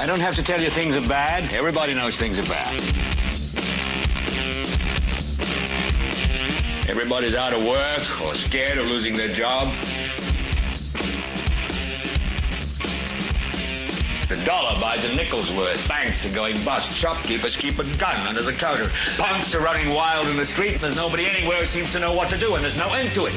I don't have to tell you things are bad. Everybody knows things are bad. Everybody's out of work or scared of losing their job. The dollar buys a nickel's worth. Banks are going bust. Shopkeepers keep a gun under the counter. Punks are running wild in the street, and there's nobody anywhere who seems to know what to do, and there's no end to it.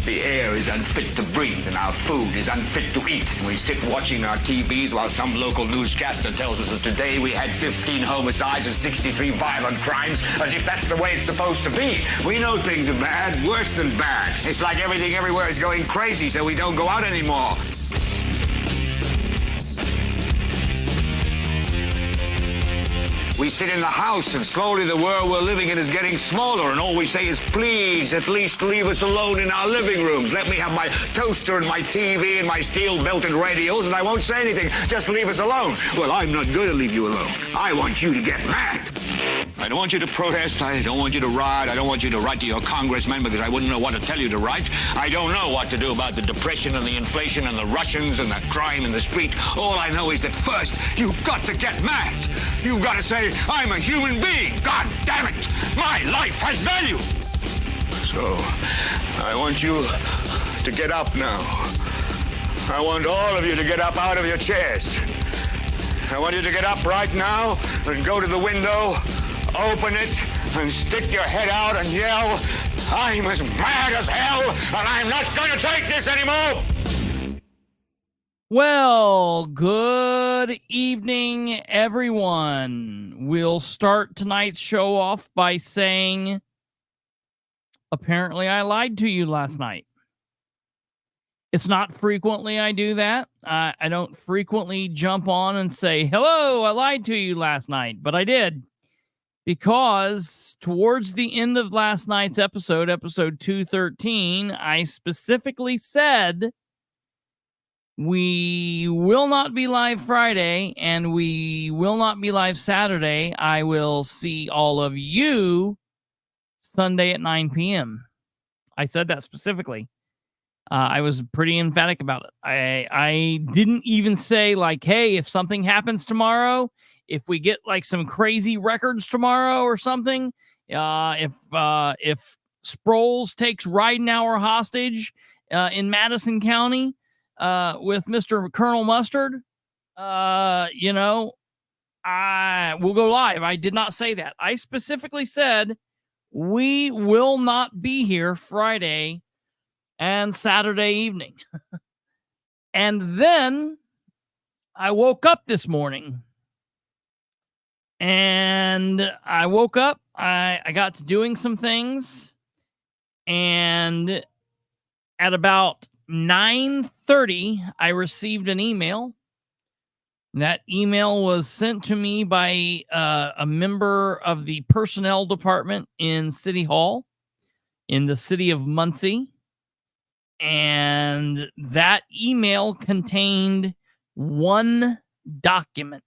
The air is unfit to breathe, and our food is unfit to eat. And we sit watching our TVs while some local newscaster tells us that today we had 15 homicides and 63 violent crimes, as if that's the way it's supposed to be. We know things are bad, worse than bad. It's like everything everywhere is going crazy, so we don't go out anymore. We sit in the house, and slowly the world we're living in is getting smaller, and all we say is, please, at least leave us alone in our living rooms. Let me have my toaster and my TV and my steel-belted radios, and I won't say anything. Just leave us alone. Well, I'm not going to leave you alone. I want you to get mad. I don't want you to protest. I don't want you to riot. I don't want you to write to your congressman because I wouldn't know what to tell you to write. I don't know what to do about the depression and the inflation and the Russians and the crime in the street. All I know is that first, you've got to get mad. You've got to say, I'm a human being. God damn it. My life has value. So, I want you to get up now. I want all of you to get up out of your chairs. I want you to get up right now and go to the window, open it, and stick your head out and yell, I'm as mad as hell, and I'm not going to take this anymore. Well, good evening, everyone. We'll start tonight's show off by saying, apparently I lied to you last night. It's not frequently I do that. I don't frequently jump on and say, hello, I lied to you last night, but I did. Because towards the end of last night's episode 213, I specifically said, we will not be live Friday, and we will not be live Saturday. I will see all of you Sunday at 9 p.m. I said that specifically. I was pretty emphatic about it. I didn't even say, like, hey, if something happens tomorrow, if we get, like, some crazy records tomorrow or something, if Sproles takes Ridenour hostage in Madison County, with Mr. Colonel Mustard, we'll go live. I did not say that. I specifically said we will not be here Friday and Saturday evening. And then I woke up this morning. And I woke up, I got to doing some things, and at about 9:30, I received an email. That email was sent to me by a member of the personnel department in City Hall in the city of Muncie. And that email contained one document.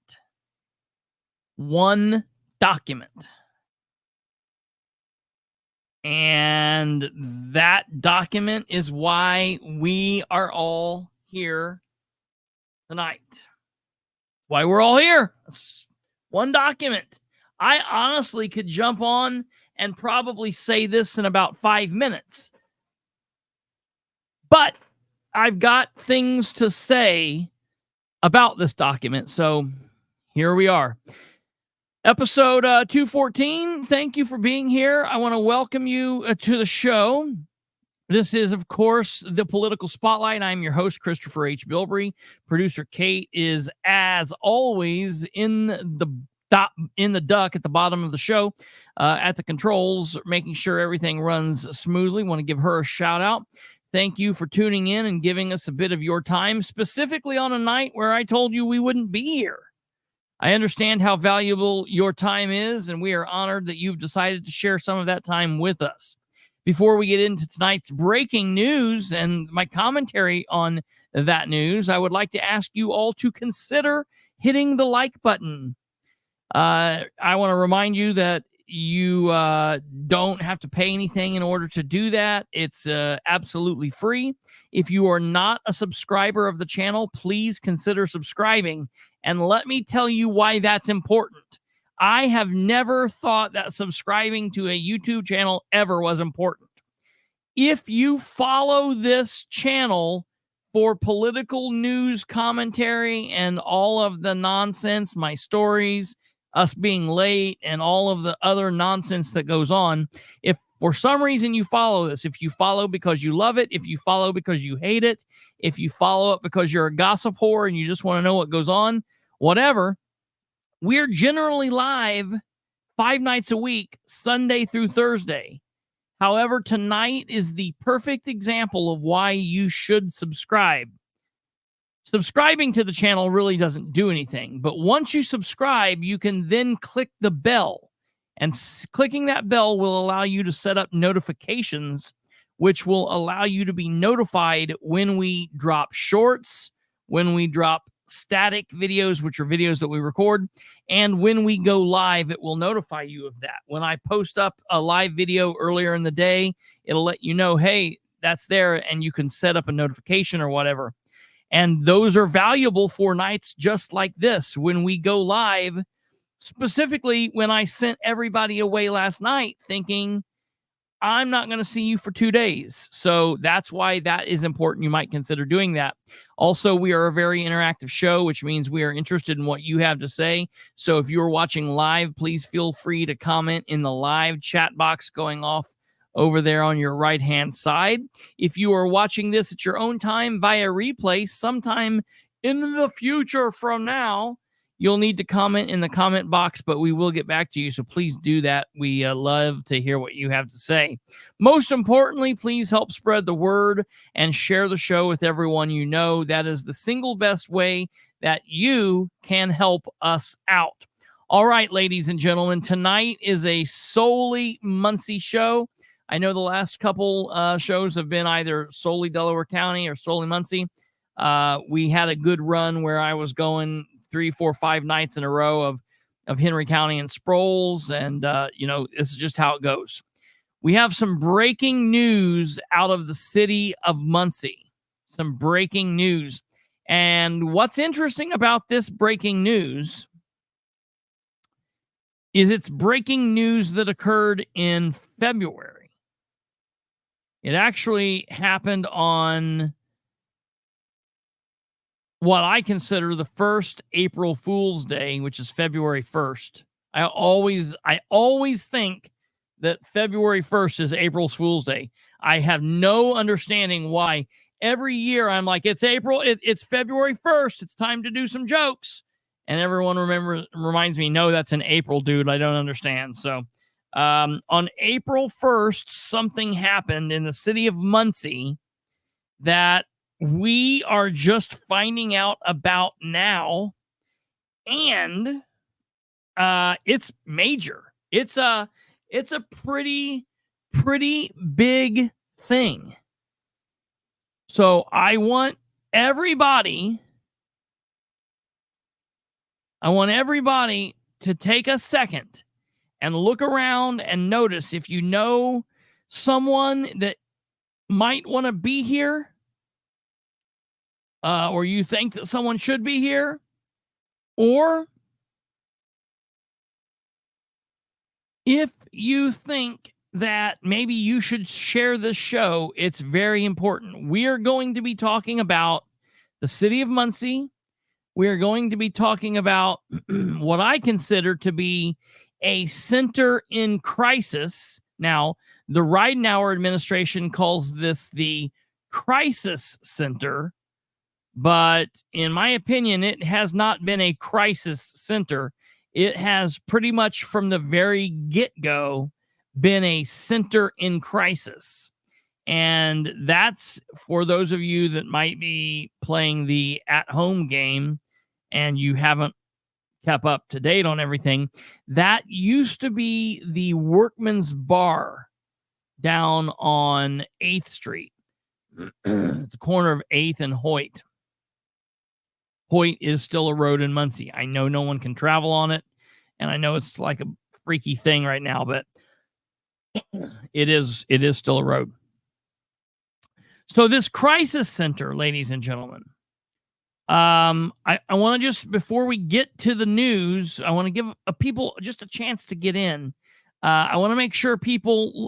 One document. And that document is why we are all here tonight. Why we're all here. It's one document. I honestly could jump on and probably say this in about 5 minutes. But I've got things to say about this document. So here we are. Episode 214, thank you for being here. I want to welcome you to the show. This is, of course, the Political Spotlight. I'm your host, Kristopher H. Bilbrey. Producer Kate is, as always, in the duck at the bottom of the show, at the controls, making sure everything runs smoothly. Want to give her a shout out. Thank you for tuning in and giving us a bit of your time, specifically on a night where I told you we wouldn't be here. I understand how valuable your time is, and we are honored that you've decided to share some of that time with us. Before we get into tonight's breaking news and my commentary on that news, I would like to ask you all to consider hitting the like button. I want to remind you that you don't have to pay anything in order to do that. It's absolutely free. If you are not a subscriber of the channel, please consider subscribing. And let me tell you why that's important. I have never thought that subscribing to a YouTube channel ever was important. If you follow this channel for political news commentary and all of the nonsense, my stories, us being late, and all of the other nonsense that goes on, if for some reason you follow this, if you follow because you love it, if you follow because you hate it, if you follow it because you're a gossip whore and you just want to know what goes on, whatever, we're generally live 5 nights a week, Sunday through Thursday. However, tonight is the perfect example of why you should subscribe. Subscribing to the channel really doesn't do anything, but once you subscribe, you can then click the bell, and clicking that bell will allow you to set up notifications, which will allow you to be notified when we drop shorts, when we drop static videos, which are videos that we record, and when we go live, it will notify you of that. When I post up a live video earlier in the day, it'll let you know, hey, that's there, and you can set up a notification or whatever. And those are valuable for nights just like this when we go live. Specifically, when I sent everybody away last night thinking, I'm not going to see you for 2 days. So that's why that is important. You might consider doing that. Also, we are a very interactive show, which means we are interested in what you have to say. So if you're watching live, please feel free to comment in the live chat box going off over there on your right-hand side. If you are watching this at your own time via replay sometime in the future from now, you'll need to comment in the comment box, but we will get back to you, so please do that. We love to hear what you have to say. Most importantly, please help spread the word and share the show with everyone you know. That is the single best way that you can help us out. All right, ladies and gentlemen, tonight is a solely Muncie show. I know the last couple shows have been either solely Delaware County or solely Muncie. We had a good run where I was going 3, 4, 5 nights in a row of Henry County and Sproles. And, this is just how it goes. We have some breaking news out of the city of Muncie. Some breaking news. And what's interesting about this breaking news is it's breaking news that occurred in February. It actually happened on what I consider the first April Fool's Day, which is February 1st. I always think that February 1st is April Fool's Day. I have no understanding why. Every year I'm like, it's April, it's February 1st. It's time to do some jokes. And everyone reminds me, no, that's in April, dude. I don't understand. So on April 1st, something happened in the city of Muncie that we are just finding out about now, and it's major. It's a pretty big thing. So I want everybody to take a second and look around and notice if you know someone that might want to be here, or you think that someone should be here, or if you think that maybe you should share this show. It's very important. We are going to be talking about the city of Muncie. We are going to be talking about what I consider to be a center in crisis. Now, the Ridenour Administration calls this the Crisis Center, but in my opinion, it has not been a crisis center. It has pretty much from the very get-go been a center in crisis. And that's for those of you that might be playing the at-home game and you haven't kept up to date on everything. That used to be the Workman's Bar down on 8th Street, at the corner of 8th and Hoyt. Hoyt is still a road in Muncie. I know no one can travel on it, and I know it's like a freaky thing right now, but it is still a road. So this crisis center, ladies and gentlemen, I want to just, before we get to the news, I want to give people just a chance to get in. I want to make sure people,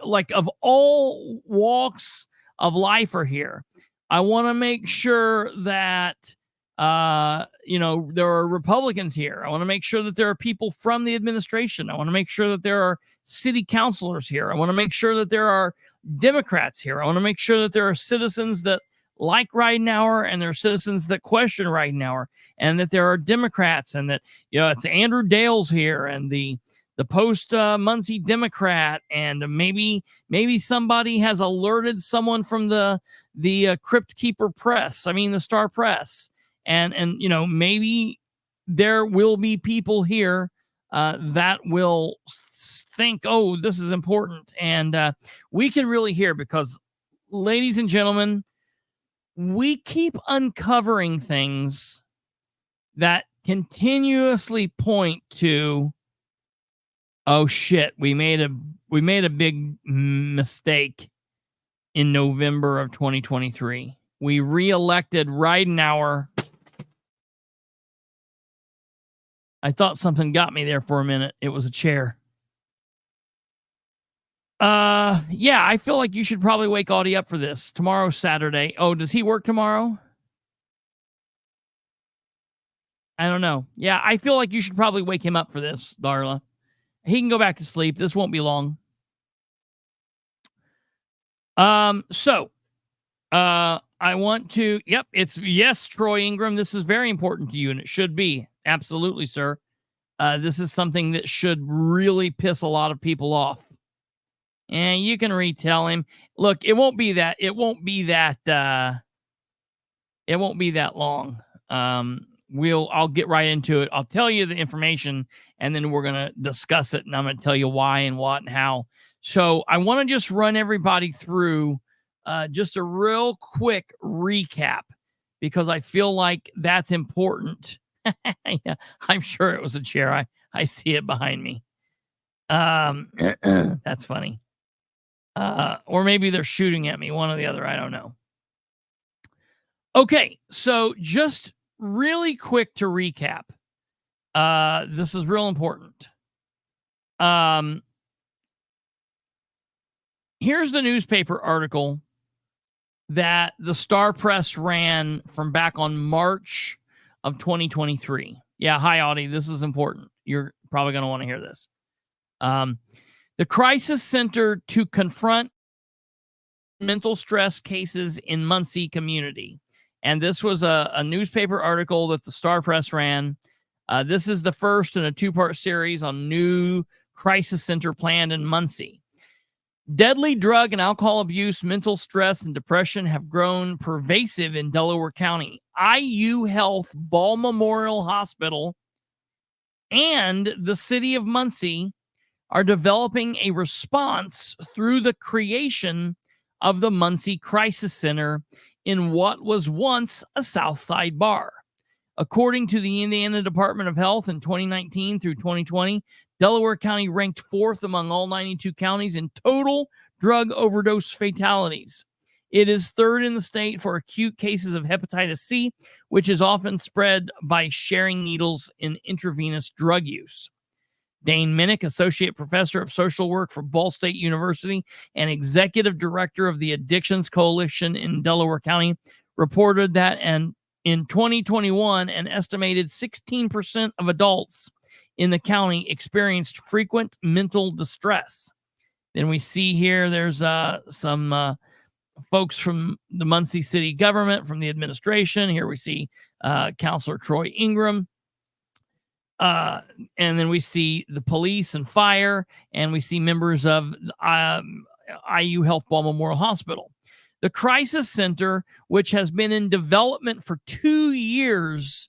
like of all walks of life are here. I want to make sure that, there are Republicans here. I want to make sure that there are people from the administration. I want to make sure that there are city councilors here. I want to make sure that there are Democrats here. I want to make sure that there are citizens that like Ridenour, and there are citizens that question Ridenour, and that there are Democrats, and that, it's Andrew Dale's here, and the post Muncie Democrat, and maybe somebody has alerted someone from the Crypt Keeper Press. I mean, the Star Press, and maybe there will be people here that will think, oh, this is important, and we can really hear, because, ladies and gentlemen, we keep uncovering things that continuously point to, oh shit, we made a big mistake in November of 2023. We reelected Ridenour. I thought something got me there for a minute. It was a chair. Yeah, I feel like you should probably wake Audie up for this. Tomorrow's Saturday. Oh, does he work tomorrow? I don't know. Yeah, I feel like you should probably wake him up for this, Darla. He can go back to sleep. This won't be long. I want to, yes, Troy Ingram, this is very important to you, and it should be. Absolutely, sir. This is something that should really piss a lot of people off. And you can retell him. Look, it won't be that long. I'll get right into it. I'll tell you the information, and then we're going to discuss it, and I'm going to tell you why and what and how. So I want to just run everybody through just a real quick recap, because I feel like that's important. Yeah, I'm sure it was a chair. I see it behind me. That's funny. Or maybe they're shooting at me, one or the other. I don't know. Okay, so just really quick to recap. This is real important. Here's the newspaper article that the Star Press ran from back on March of 2023. Yeah, hi, Audie. This is important. You're probably going to want to hear this. The crisis center to confront mental stress cases in Muncie community. And this was a newspaper article that the Star Press ran. This is the first in a two-part series on new crisis center planned in Muncie. Deadly drug and alcohol abuse, mental stress, and depression have grown pervasive in Delaware County. IU Health Ball Memorial Hospital and the city of Muncie are developing a response through the creation of the Muncie Crisis Center in what was once a Southside bar. According to the Indiana Department of Health in 2019 through 2020, Delaware County ranked 4th among all 92 counties in total drug overdose fatalities. It is 3rd in the state for acute cases of hepatitis C, which is often spread by sharing needles in intravenous drug use. Dane Minnick, Associate Professor of Social Work for Ball State University and Executive Director of the Addictions Coalition in Delaware County, reported that in 2021, an estimated 16% of adults in the county experienced frequent mental distress. Then we see here there's some folks from the Muncie city government, from the administration. Here we see Counselor Troy Ingram. And then we see the police and fire, and we see members of IU Health Ball Memorial Hospital. The crisis center, which has been in development for 2 years,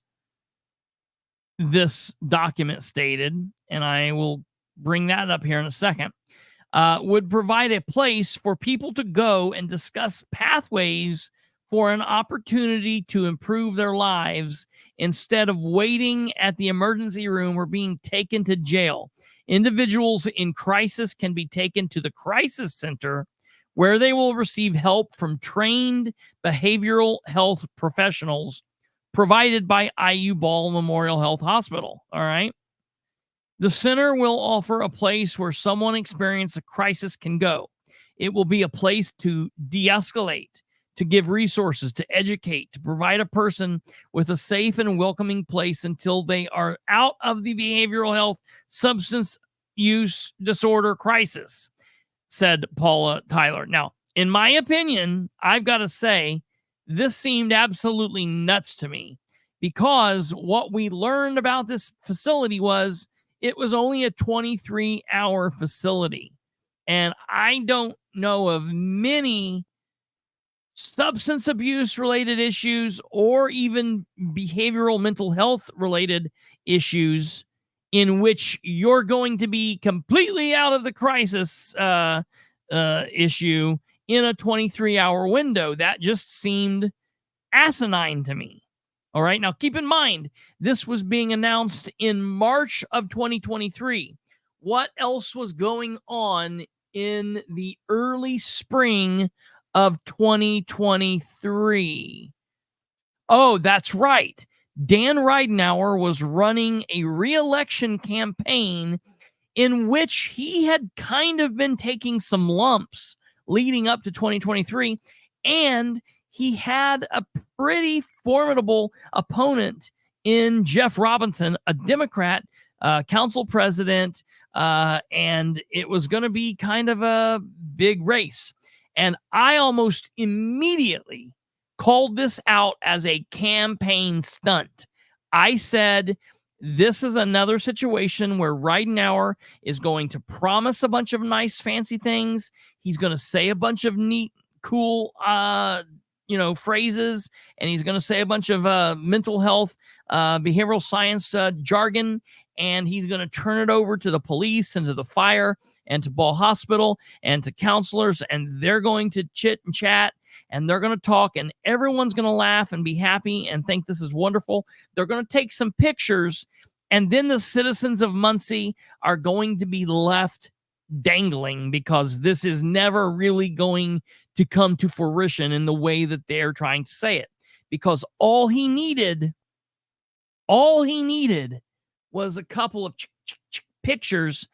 this document stated, and I will bring that up here in a second, would provide a place for people to go and discuss pathways for an opportunity to improve their lives instead of waiting at the emergency room or being taken to jail. Individuals in crisis can be taken to the crisis center, where they will receive help from trained behavioral health professionals provided by IU Ball Memorial Health Hospital. All right. The center will offer a place where someone experiencing a crisis can go. It will be a place to de-escalate, to give resources, to educate, to provide a person with a safe and welcoming place until they are out of the behavioral health substance use disorder crisis, said Paula Tyler. Now, in my opinion, I've got to say, this seemed absolutely nuts to me, because what we learned about this facility was it was only a 23-hour facility. And I don't know of many substance abuse related issues or even behavioral mental health related issues in which you're going to be completely out of the crisis issue in a 23-hour window. That just seemed asinine to me. All right. Now, keep in mind, this was being announced in March of 2023. What else was going on in the early spring of 2023? Oh, that's right. Dan Ridenour was running a re-election campaign in which he had kind of been taking some lumps leading up to 2023, and he had a pretty formidable opponent in Jeff Robinson, a Democrat council president, and it was going to be kind of a big race. And I almost immediately called this out as a campaign stunt. I said, this is another situation where Ridenour is going to promise a bunch of nice, fancy things. He's going to say a bunch of neat, cool, phrases, and he's going to say a bunch of mental health, behavioral science jargon, and he's going to turn it over to the police and to the fire and to Ball Hospital and to counselors, and they're going to chit and chat, and they're going to talk, and everyone's going to laugh and be happy and think this is wonderful. They're going to take some pictures, and then the citizens of Muncie are going to be left dangling, because this is never really going to come to fruition in the way that they're trying to say it. Because all he needed was a couple of pictures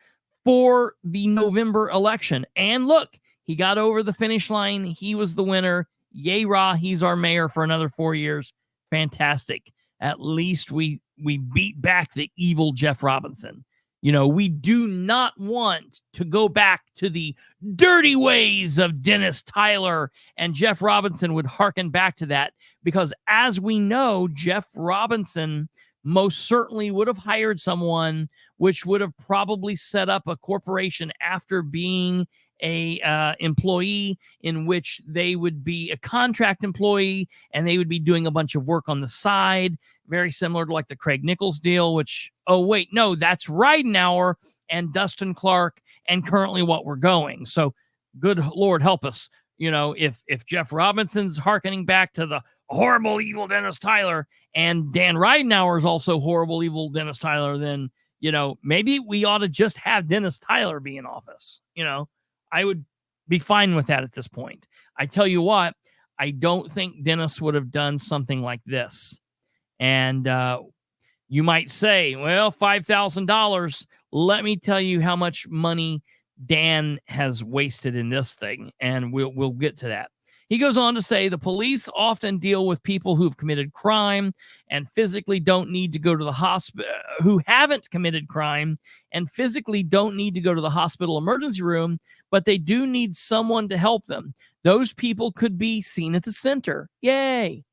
for the November election. And look, he got over the finish line. He was the winner. Yay, rah, he's our mayor for another 4 years. Fantastic. At least we beat back the evil Jeff Robinson. We do not want to go back to the dirty ways of Dennis Tyler, and Jeff Robinson would hearken back to that, because as we know, Jeff Robinson most certainly would have hired someone which would have probably set up a corporation after being a employee, in which they would be a contract employee and they would be doing a bunch of work on the side, very similar to like the Craig Nichols deal, which, oh, wait, no, that's Ridenour and Dustin Clark and currently what we're going. So good Lord help us. If Jeff Robinson's hearkening back to the horrible, evil Dennis Tyler, and Dan Ridenour is also horrible, evil Dennis Tyler, then, maybe we ought to just have Dennis Tyler be in office. I would be fine with that at this point. I tell you what, I don't think Dennis would have done something like this. And you might say, well, $5,000. Let me tell you how much money Dan has wasted in this thing, and we'll get to that. He goes on to say the police often deal with people who've committed crime and physically don't need to go to the hospital, who haven't committed crime and physically don't need to go to the hospital emergency room, but they do need someone to help them. Those people could be seen at the center. Yay.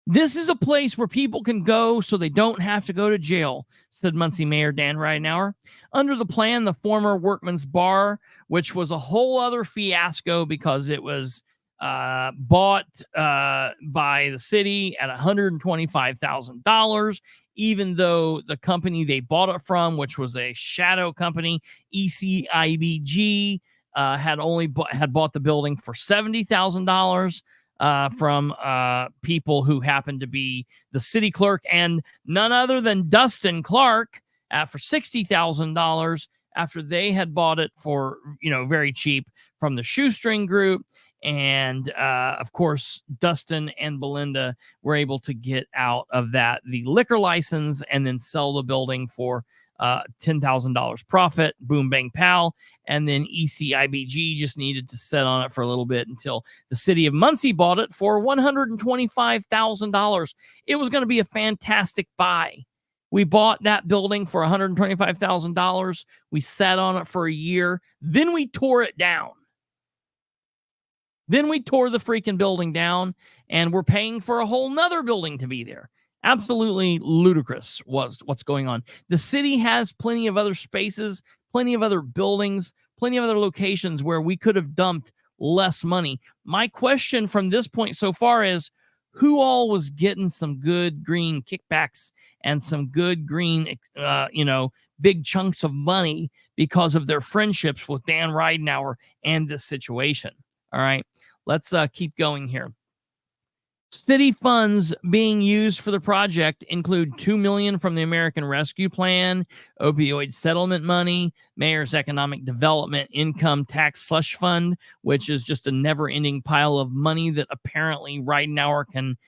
This is a place where people can go so they don't have to go to jail, said Muncie Mayor Dan Ridenour. Under the plan, the former Workman's Bar, which was a whole other fiasco because it was bought by the city at $125,000, even though the company they bought it from, which was a shadow company, ECIBG, had bought the building for $70,000. From people who happened to be the city clerk and none other than Dustin Clark for $60,000 after they had bought it for, very cheap from the Shoestring Group. And, of course, Dustin and Belinda were able to get out of that the liquor license and then sell the building for $10,000 profit. Boom, bang, pow. And then ECIBG just needed to sit on it for a little bit until the city of Muncie bought it for $125,000. It was going to be a fantastic buy. We bought that building for $125,000. We sat on it for a year. Then we tore it down. Then we tore the freaking building down, and we're paying for a whole nother building to be there. Absolutely ludicrous was what's going on. The city has plenty of other spaces, plenty of other buildings, plenty of other locations where we could have dumped less money. My question from this point so far is, who all was getting some good green kickbacks and some good green, big chunks of money because of their friendships with Dan Ridenour and this situation? All right, let's keep going here. City funds being used for the project include $2 million from the American Rescue Plan, opioid settlement money, Mayor's Economic Development Income Tax Slush Fund, which is just a never-ending pile of money that apparently Ridenour can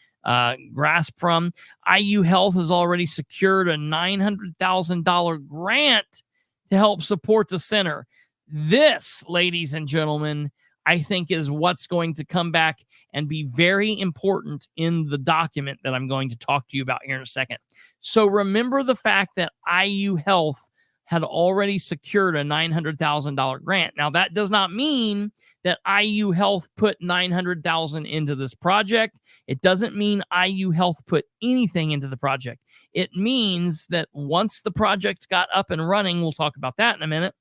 grasp from. IU Health has already secured a $900,000 grant to help support the center. This, ladies and gentlemen, I think is what's going to come back and be very important in the document that I'm going to talk to you about here in a second. So remember the fact that IU Health had already secured a $900,000 grant. Now, that does not mean that IU Health put $900,000 into this project. It doesn't mean IU Health put anything into the project. It means that once the project got up and running, we'll talk about that in a minute,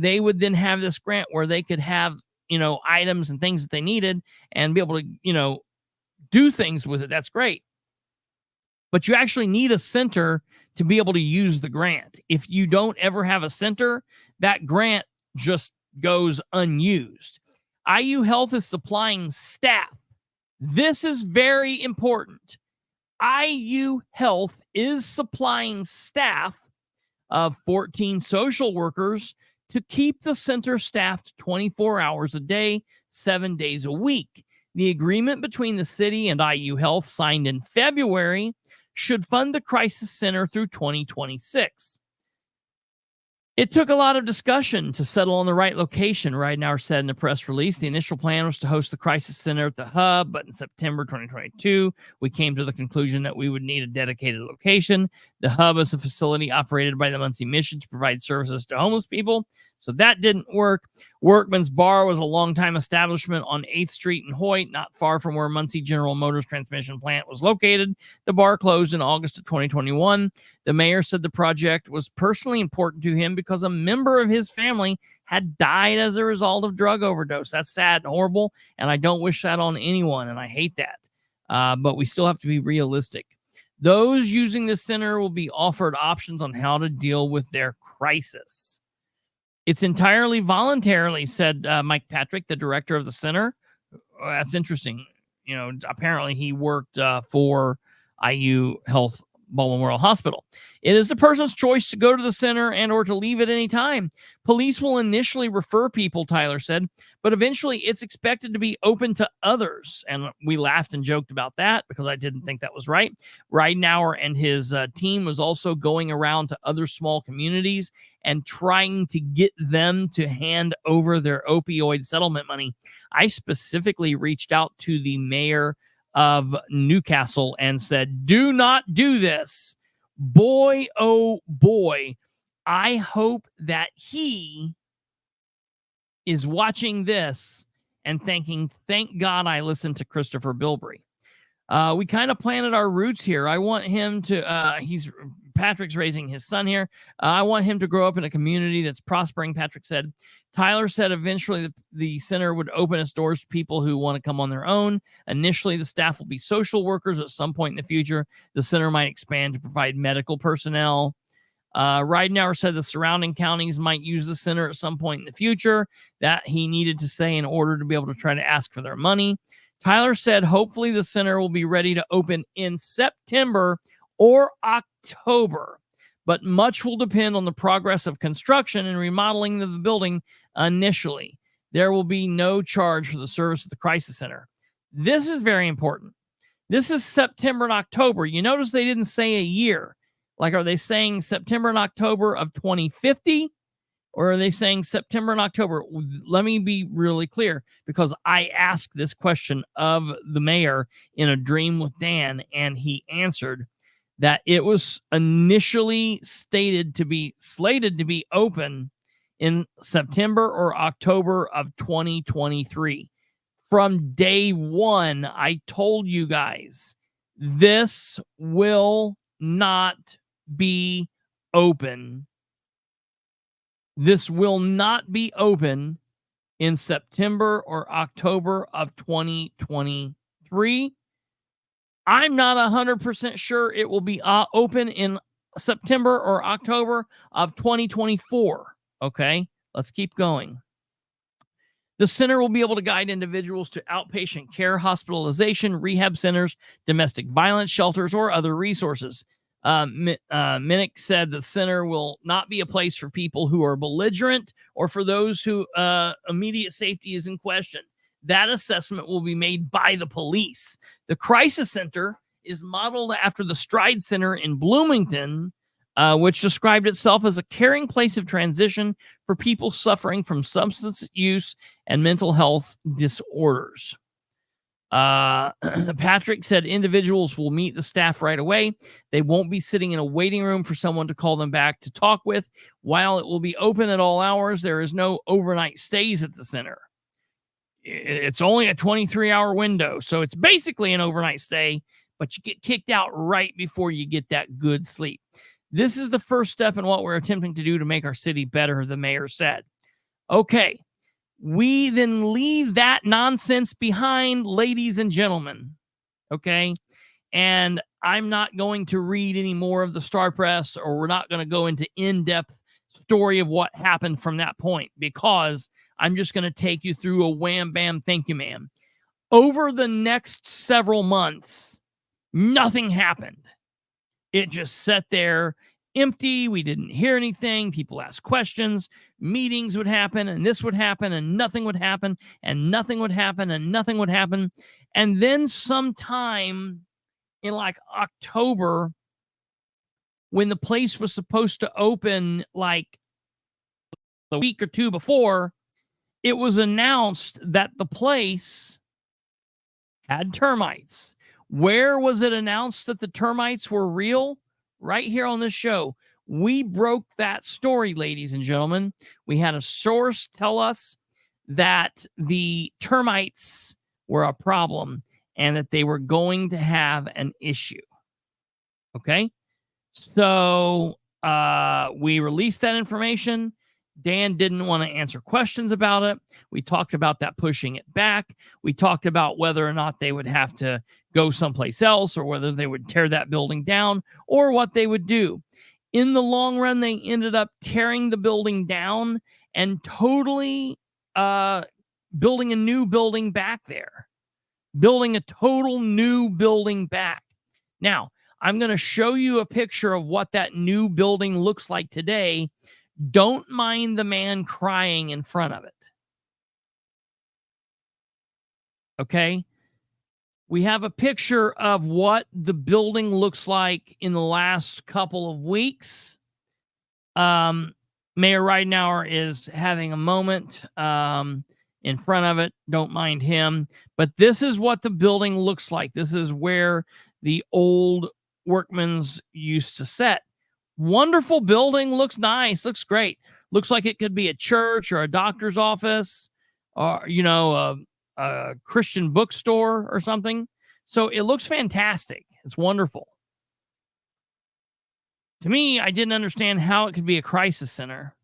they would then have this grant where they could have items and things that they needed and be able to, do things with it. That's great. But you actually need a center to be able to use the grant. If you don't ever have a center, that grant just goes unused. IU Health is supplying staff. This is very important. IU Health is supplying staff of 14 social workers to keep the center staffed 24 hours a day, 7 days a week. The agreement between the city and IU Health, signed in February, should fund the crisis center through 2026. It took a lot of discussion to settle on the right location, Ridenour said in the press release. The initial plan was to host the crisis center at the hub, but in September 2022, we came to the conclusion that we would need a dedicated location. The hub is a facility operated by the Muncie Mission to provide services to homeless people, so that didn't work. Workman's Bar was a longtime establishment on 8th Street in Hoyt, not far from where Muncie General Motors transmission plant was located. The bar closed in August of 2021. The mayor said the project was personally important to him because a member of his family had died as a result of drug overdose. That's sad and horrible, and I don't wish that on anyone, and I hate that. But we still have to be realistic. Those using the center will be offered options on how to deal with their crisis. It's entirely voluntarily, said Mike Patrick, the director of the center. That's interesting. Apparently he worked for IU Health Baldwin Memorial Hospital. It is the person's choice to go to the center and or to leave at any time. Police will initially refer people, Tyler said, but eventually it's expected to be open to others. And we laughed and joked about that because I didn't think that was right. Ridenour and his team was also going around to other small communities and trying to get them to hand over their opioid settlement money. I specifically reached out to the mayor of Newcastle and said, do not do this. Boy, oh boy, I hope that he is watching this and thinking, thank God I listened to Kristopher Bilbrey. We kind of planted our roots here. I want him to, Patrick's raising his son here. I want him to grow up in a community that's prospering, Patrick said. Tyler said eventually the center would open its doors to people who want to come on their own. Initially, the staff will be social workers. At some point in the future, the center might expand to provide medical personnel. Ridenour said the surrounding counties might use the center at some point in the future. That he needed to say in order to be able to try to ask for their money. Tyler said hopefully the center will be ready to open in September or October. but much will depend on the progress of construction and remodeling of the building initially. There will be no charge for the service at the crisis center. This is very important. This is September and October. You notice they didn't say a year. Like, are they saying September and October of 2050? Or are they saying September and October? Let me be really clear, because I asked this question of the mayor in a dream with Dan, and he answered that it was initially slated to be open in September or October of 2023. From day one, I told you guys, this will not be open. This will not be open in September or October of 2023. I'm not 100% sure it will be open in September or October of 2024. Okay, let's keep going. The center will be able to guide individuals to outpatient care, hospitalization, rehab centers, domestic violence shelters, or other resources. Minnick said the center will not be a place for people who are belligerent or for those who immediate safety is in question. That assessment will be made by the police. The crisis center is modeled after the Stride Center in Bloomington, which described itself as a caring place of transition for people suffering from substance use and mental health disorders. Patrick said individuals will meet the staff right away. They won't be sitting in a waiting room for someone to call them back to talk with. While it will be open at all hours, there is no overnight stays at the center. It's only a 23-hour window, so it's basically an overnight stay, but you get kicked out right before you get that good sleep. This is the first step in what we're attempting to do to make our city better, the mayor said. Okay, we then leave that nonsense behind, ladies and gentlemen. Okay, and I'm not going to read any more of the Star Press, or we're not going to go into in-depth story of what happened from that point, because I'm just going to take you through a wham, bam, thank you, ma'am. Over the next several months, nothing happened. It just sat there empty. We didn't hear anything. People asked questions. Meetings would happen, and this would happen, and nothing would happen, and nothing would happen, and nothing would happen. And then sometime in like October, when the place was supposed to open like a week or two before, it was announced that the place had termites. Where was it announced that the termites were real? Right here on this show. We broke that story, ladies and gentlemen. We had a source tell us that the termites were a problem and that they were going to have an issue. Okay? So we released that information. Dan didn't want to answer questions about it. We talked about that pushing it back. We talked about whether or not they would have to go someplace else, or whether they would tear that building down, or what they would do. In the long run, they ended up tearing the building down and totally building a new building back there. Building a total new building back. Now, I'm going to show you a picture of what that new building looks like today. Don't mind the man crying in front of it. Okay? We have a picture of what the building looks like in the last couple of weeks. Mayor Ridenour is having a moment in front of it. Don't mind him. But this is what the building looks like. This is where the old workmen's used to sit. Wonderful building. Looks nice. Looks great. Looks like it could be a church or a doctor's office, or, you know, a Christian bookstore or something. So it looks fantastic. It's wonderful. To me, I didn't understand how it could be a crisis center.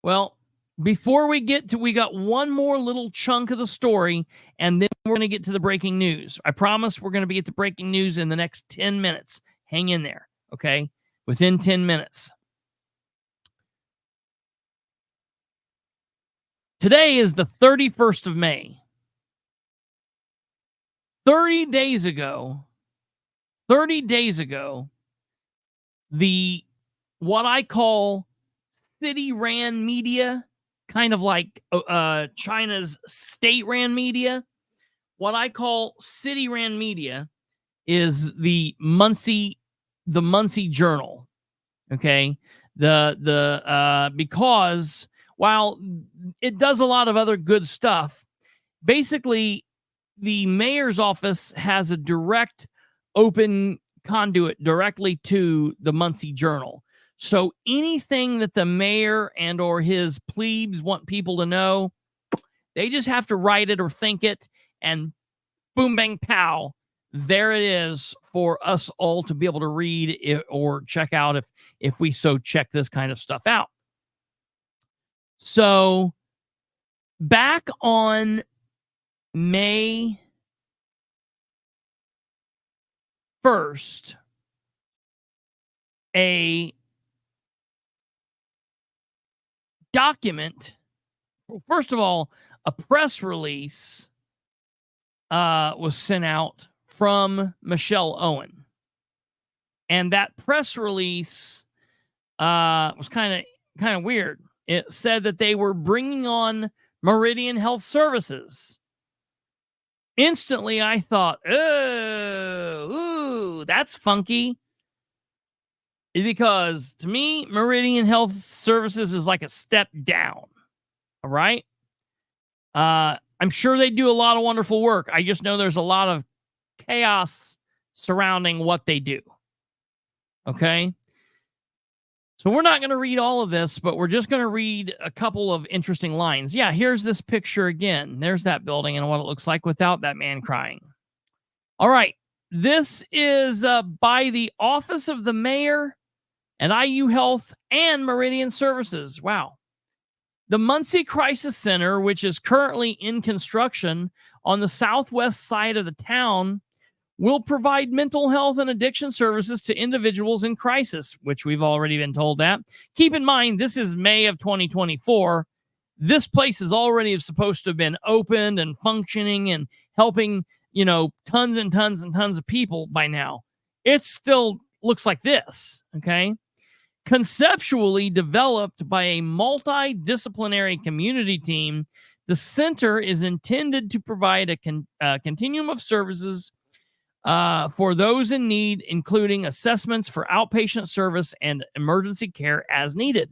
Well, before we got one more little chunk of the story, and then we're going to get to the breaking news. I promise we're going to be at the breaking news in the next 10 minutes. Hang in there, okay? Within 10 minutes. Today is the 31st of May. 30 days ago, the what I call city-ran media, kind of like China's state-ran media. What I call city-ran media is the Muncie Journal. Okay, because while it does a lot of other good stuff, basically the mayor's office has a direct open conduit directly to the Muncie Journal. So anything that the mayor and or his plebes want people to know, they just have to write it or think it, and boom, bang, pow, there it is for us all to be able to read it or check out if we so check this kind of stuff out. So back on May 1st, a document, well, first of all, a press release was sent out from Michelle Owen. And that press release was kind of weird. It said that they were bringing on Meridian Health Services. Instantly, I thought, ooh, that's funky. Because to me, Meridian Health Services is like a step down. All right? I'm sure they do a lot of wonderful work. I just know there's a lot of chaos surrounding what they do. Okay? So we're not going to read all of this, but we're just going to read a couple of interesting lines. Yeah, here's this picture again. There's that building and what it looks like without that man crying. All right. This is by the Office of the Mayor and IU Health and Meridian Services. Wow. The Muncie Crisis Center, which is currently in construction on the southwest side of the town, will provide mental health and addiction services to individuals in crisis, which we've already been told that. Keep in mind, this is May of 2024. This place is already supposed to have been opened and functioning and helping, tons and tons and tons of people by now. It still looks like this, okay? Conceptually developed by a multidisciplinary community team, the center is intended to provide a continuum of services for those in need, including assessments for outpatient service and emergency care as needed,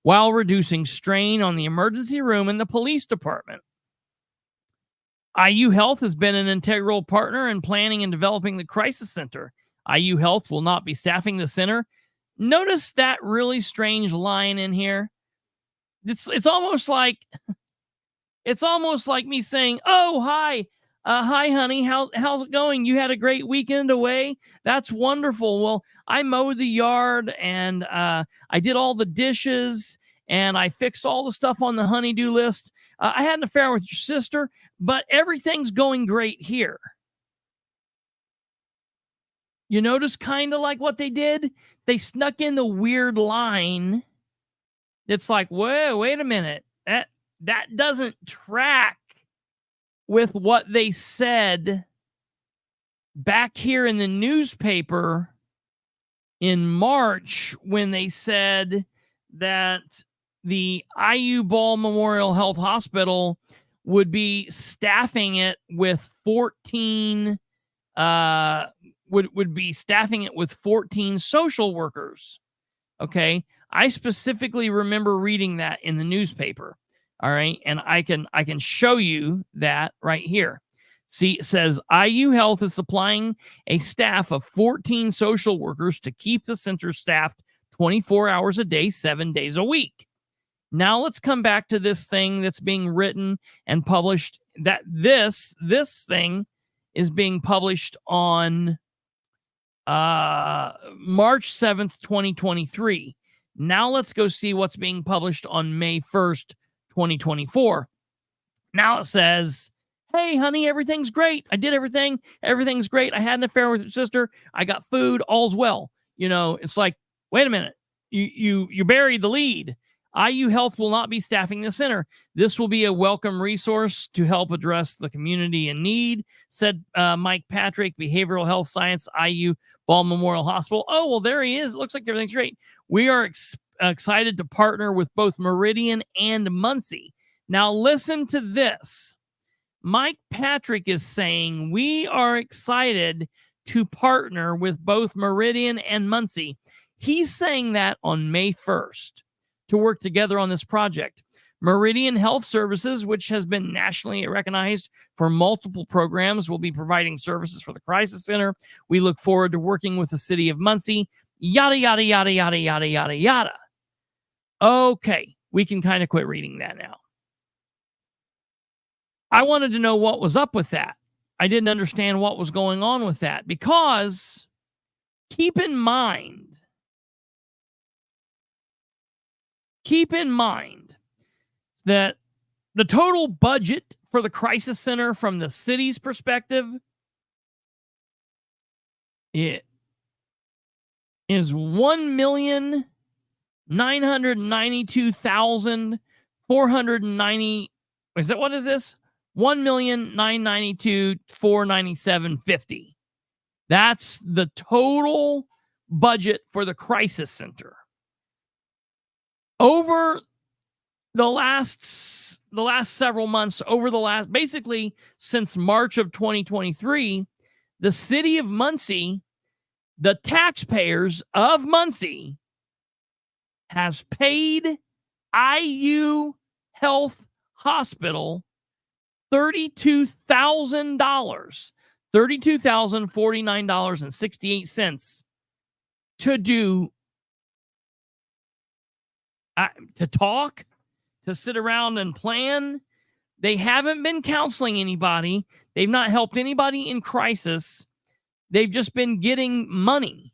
while reducing strain on the emergency room and the police department. IU Health has been an integral partner in planning and developing the crisis center. IU Health will not be staffing the center. Notice that really strange line in here. It's almost like me saying, "Oh, hi. Hi, honey. How's it going? You had a great weekend away? That's wonderful. Well, I mowed the yard and I did all the dishes and I fixed all the stuff on the honey-do list. I had an affair with your sister, but everything's going great here." You notice kind of like what they did? They snuck in the weird line. It's like, whoa, wait a minute. That doesn't track with what they said back here in the newspaper in March when they said that the IU Ball Memorial Health Hospital would be staffing it with 14 would be staffing it with 14 social workers. Okay, I specifically remember reading that in the newspaper. All right, and I can show you that right here. See, it says IU Health is supplying a staff of 14 social workers to keep the center staffed 24 hours a day, 7 days a week. Now let's come back to this thing that's being written and published. That this thing is being published on March 7th, 2023. Now let's go see what's being published on May 1st, 2024. Now it says, "Hey, honey, everything's great. I did everything. Everything's great. I had an affair with your sister. I got food. All's well." It's like, wait a minute. You buried the lead. IU Health will not be staffing the center. This will be a welcome resource to help address the community in need, said Mike Patrick, Behavioral Health Science, IU Ball Memorial Hospital. Oh, well, there he is. It looks like everything's great. We are excited to partner with both Meridian and Muncie. Now listen to this. Mike Patrick is saying we are excited to partner with both Meridian and Muncie. He's saying that on May 1st to work together on this project. Meridian Health Services, which has been nationally recognized for multiple programs, will be providing services for the Crisis Center. We look forward to working with the city of Muncie. Yada, yada, yada, yada, yada, yada, yada. Okay, we can kind of quit reading that now. I wanted to know what was up with that. I didn't understand what was going on with that because keep in mind that the total budget for the Crisis Center from the city's perspective, it is $1,992,490. Is that what is this? $1,992,497.50. That's the total budget for the Crisis Center. Over the last several months, basically since March of 2023, the city of Muncie, the taxpayers of Muncie, has paid IU Health Hospital $32,000, $32,049.68 to do, to talk, to sit around and plan. They haven't been counseling anybody. They've not helped anybody in crisis. They've just been getting money.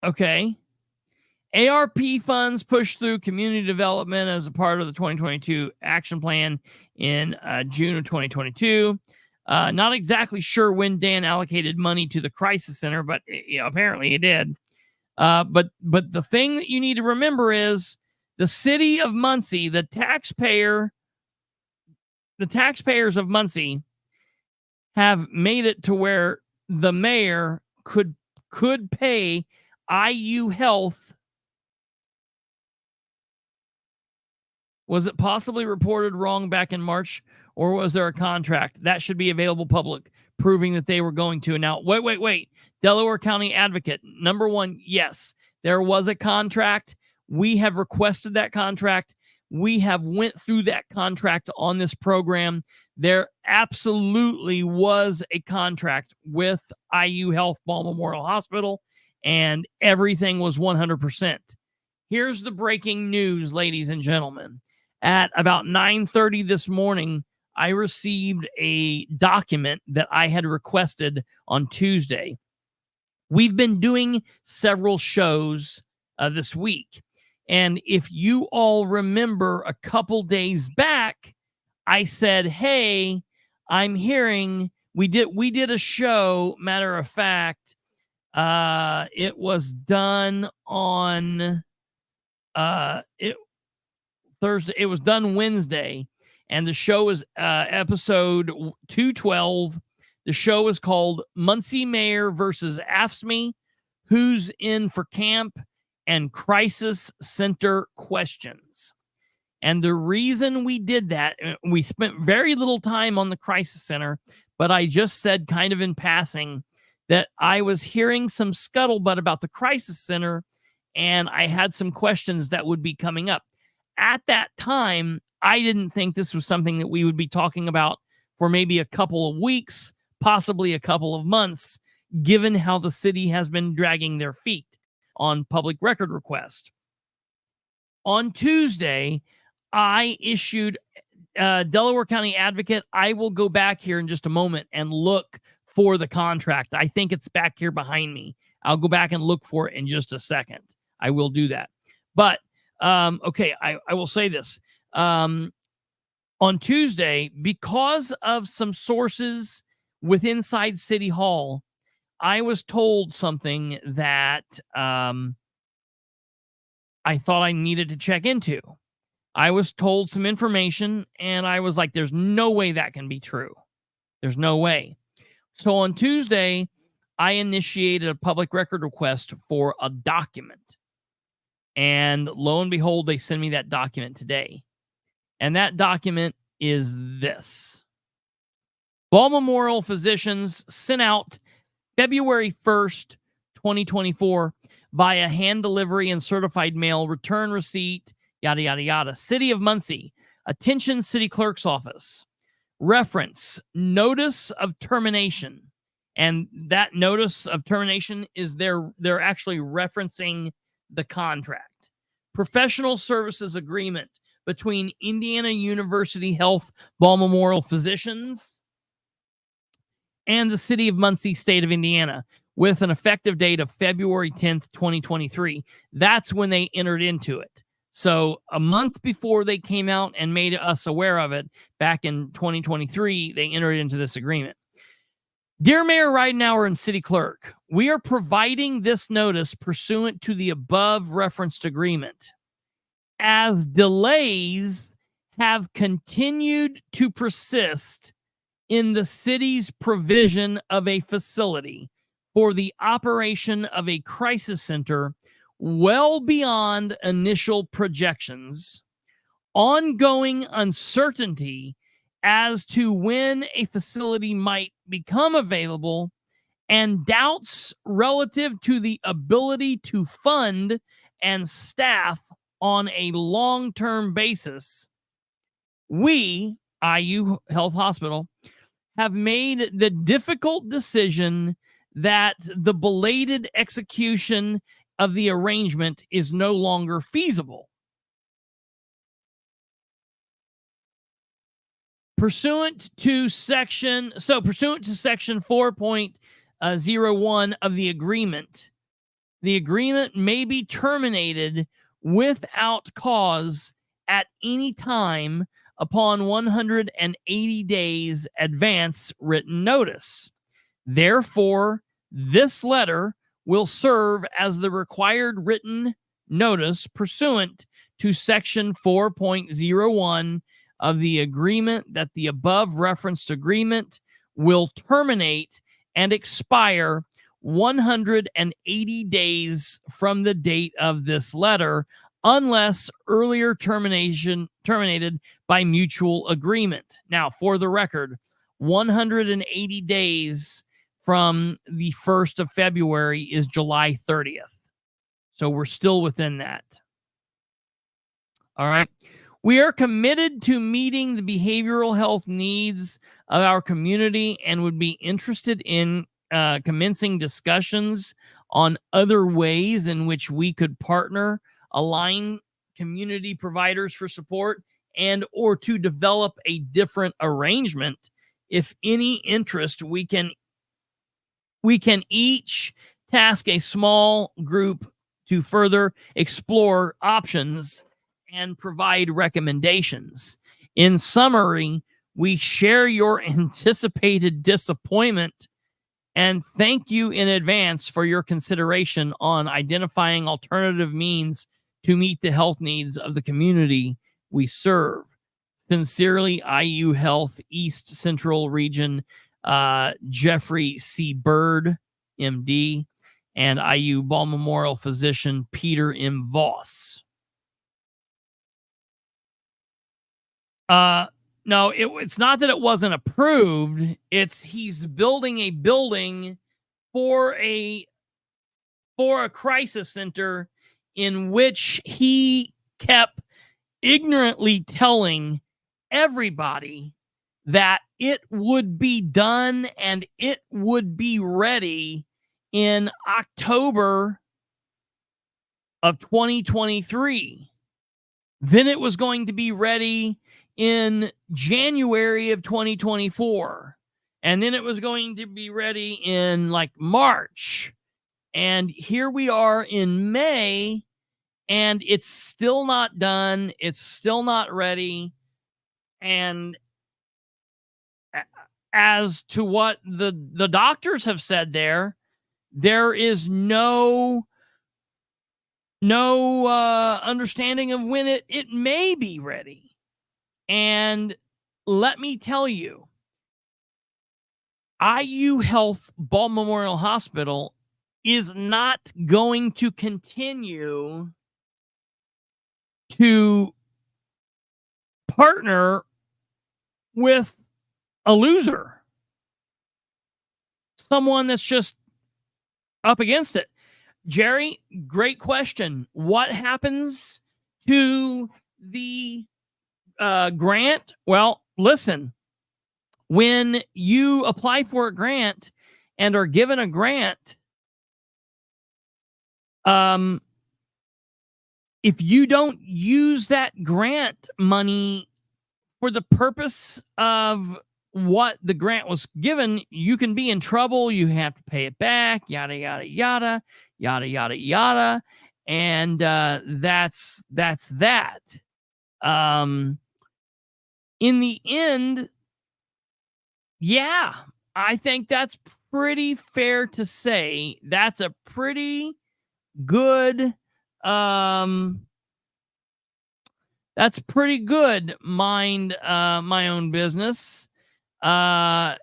Okay. ARP funds pushed through community development as a part of the 2022 action plan in June of 2022. Not exactly sure when Dan allocated money to the Crisis Center, but apparently he did. But the thing that you need to remember is the city of Muncie, the taxpayers of Muncie have made it to where the mayor could pay IU Health. Was it possibly reported wrong back in March, or was there a contract? That should be available public, proving that they were going to. Now, wait. Delaware County Advocate, number one, yes, there was a contract. We have requested that contract. We have went through that contract on this program. There absolutely was a contract with IU Health Ball Memorial Hospital, and everything was 100%. Here's the breaking news, ladies and gentlemen. At about 9:30 this morning, I received a document that I had requested on Tuesday. We've been doing several shows this week. And if you all remember a couple days back, I said, hey, I'm hearing we did a show. Matter of fact, it was done on Thursday. It was done Wednesday, and the show is episode 212. The show is called Muncie Mayor versus AFSCME, Who's in for Camp, and Crisis Center Questions. And the reason we did that, we spent very little time on the Crisis Center, but I just said kind of in passing that I was hearing some scuttlebutt about the Crisis Center, and I had some questions that would be coming up. At that time, I didn't think this was something that we would be talking about for maybe a couple of weeks, possibly a couple of months, given how the city has been dragging their feet on public record request. On Tuesday, I issued Delaware County Advocate. I will go back here in just a moment and look for the contract. I think it's back here behind me. I'll go back and look for it in just a second. I will do that. But, okay, I will say this. On Tuesday, because of some sources with inside City Hall, I was told something that I thought I needed to check into. I was told some information, and I was like, there's no way that can be true. There's no way. So on Tuesday, I initiated a public record request for a document. And lo and behold, they send me that document today. And that document is this. Ball Memorial Physicians sent out February 1st, 2024 via hand delivery and certified mail, return receipt, yada, yada, yada. City of Muncie, attention city clerk's office. Reference, notice of termination. And that notice of termination is they're actually referencing the contract. Professional services agreement between Indiana University Health Ball Memorial Physicians and the City of Muncie, State of Indiana, with an effective date of February 10th, 2023. That's when they entered into it. So a month before they came out and made us aware of it, back in 2023, they entered into this agreement. Dear Mayor Ridenour and City Clerk, we are providing this notice pursuant to the above referenced agreement, as delays have continued to persist in the city's provision of a facility for the operation of a crisis center well beyond initial projections, ongoing uncertainty as to when a facility might become available, and doubts relative to the ability to fund and staff on a long-term basis, we, IU Health Hospital, have made the difficult decision that the belated execution of the arrangement is no longer feasible. Pursuant to section 4.01 of the agreement may be terminated without cause at any time upon 180 days advance written notice. Therefore, this letter will serve as the required written notice pursuant to section 4.01 of the agreement, that the above referenced agreement will terminate and expire 180 days from the date of this letter, unless earlier terminated by mutual agreement. Now, for the record, 180 days from the 1st of February is July 30th. So we're still within that. All right. We are committed to meeting the behavioral health needs of our community and would be interested in commencing discussions on other ways in which we could partner, align community providers for support, and or to develop a different arrangement. If any interest, we can each task a small group to further explore options and provide recommendations. In summary, we share your anticipated disappointment and thank you in advance for your consideration on identifying alternative means to meet the health needs of the community we serve. Sincerely, IU Health East Central Region, Jeffrey C. Bird, MD, and IU Ball Memorial Physician Peter M. Voss. No, it's not that it wasn't approved. It's he's building a building for a crisis center in which he kept ignorantly telling everybody that it would be done and it would be ready in October of 2023. Then it was going to be ready in January of 2024. And then it was going to be ready in like March. And here we are in May, and it's still not done. It's still not ready. And as to what the doctors have said there is no understanding of when it may be ready. And let me tell you, IU Health Ball Memorial Hospital is not going to continue to partner with a loser, someone that's just up against it. Jerry, great question. What happens to the grant? Well, listen, when you apply for a grant and are given a grant, if you don't use that grant money for the purpose of what the grant was given, you can be in trouble. You have to pay it back, yada, yada, yada, yada, yada, yada. And that's that. In the end, yeah, I think that's pretty fair to say. That's a pretty good, that's pretty good, mind my own business. I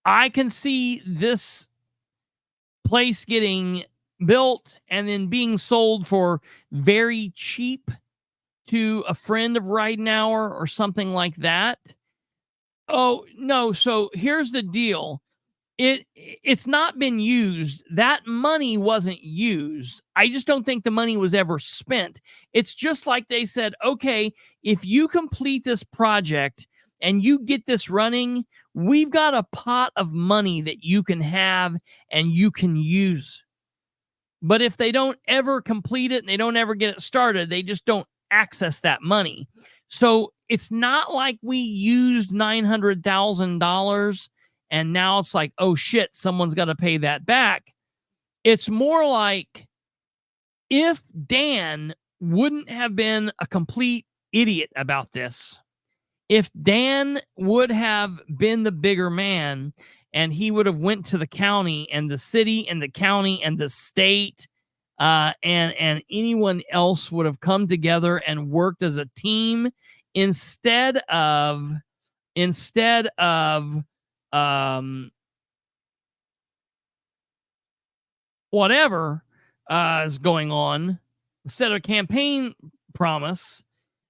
can see this place getting built and then being sold for very cheap to a friend of Ridenour or something like that. Oh, no. So here's the deal. It's not been used. That money wasn't used. I just don't think the money was ever spent. It's just like they said, okay, if you complete this project and you get this running, we've got a pot of money that you can have and you can use. But if they don't ever complete it and they don't ever get it started, they just don't access that money. So it's not like we used $900,000 and now it's like, oh shit, someone's got to pay that back. It's more like if Dan wouldn't have been a complete idiot about this, if Dan would have been the bigger man and he would have went to the county and the city and the county and the state and anyone else would have come together and worked as a team instead of whatever is going on, instead of campaign promise,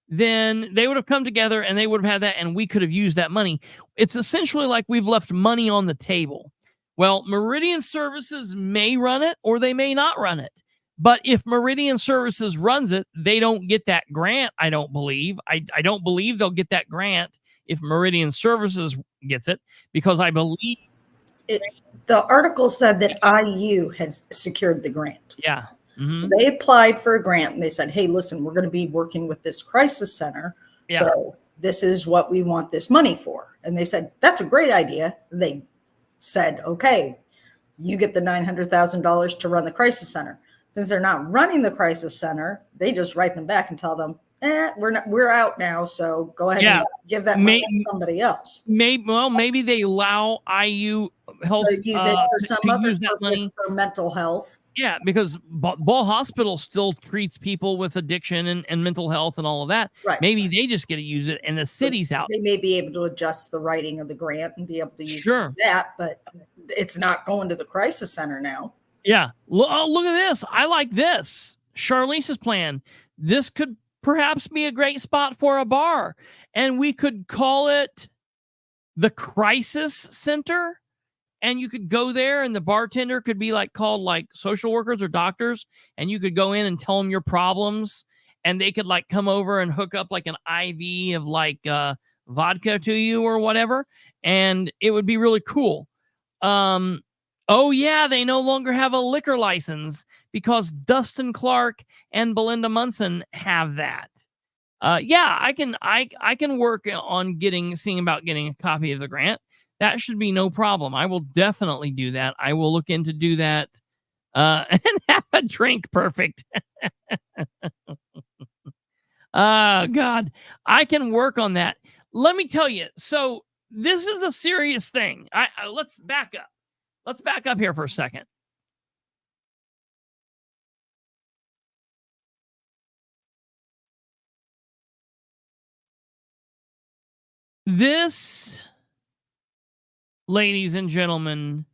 then they would have come together and they would have had that and we could have used that money. It's essentially like we've left money on the table. Well, Meridian Services may run it or they may not run it. But if Meridian Services runs it, they don't get that grant, I don't believe. I don't believe they'll get that grant if Meridian Services gets it, because I believe the article said that IU had secured the grant. Yeah. Mm-hmm. So they applied for a grant and they said, hey, listen, we're going to be working with this crisis center. Yeah. So this is what we want this money for. And they said, that's a great idea. They said, okay, you get the $900,000 to run the crisis center. Since they're not running the crisis center, they just write them back and tell them, we're out now. So go ahead and give that money to somebody else. Maybe they allow IU Health to use it for some other purpose for mental health. Yeah, because Ball Hospital still treats people with addiction and mental health and all of that. Right. Maybe they just get to use it and the city's out. They may be able to adjust the writing of the grant and be able to use that, but it's not going to the crisis center now. Yeah. Look at this. I like this. Charlize's plan. This could perhaps be a great spot for a bar. And we could call it the Crisis Center. And you could go there and the bartender could be called social workers or doctors. And you could go in and tell them your problems. And they could come over and hook up an IV of vodka to you or whatever. And it would be really cool. Oh yeah, they no longer have a liquor license because Dustin Clark and Belinda Munson have that. Yeah, I can work on seeing about getting a copy of the grant. That should be no problem. I will definitely do that. I will look into do that and have a drink. Perfect. Oh God, I can work on that. Let me tell you. So this is a serious thing. Let's back up. Let's back up here for a second. This ladies and gentlemen,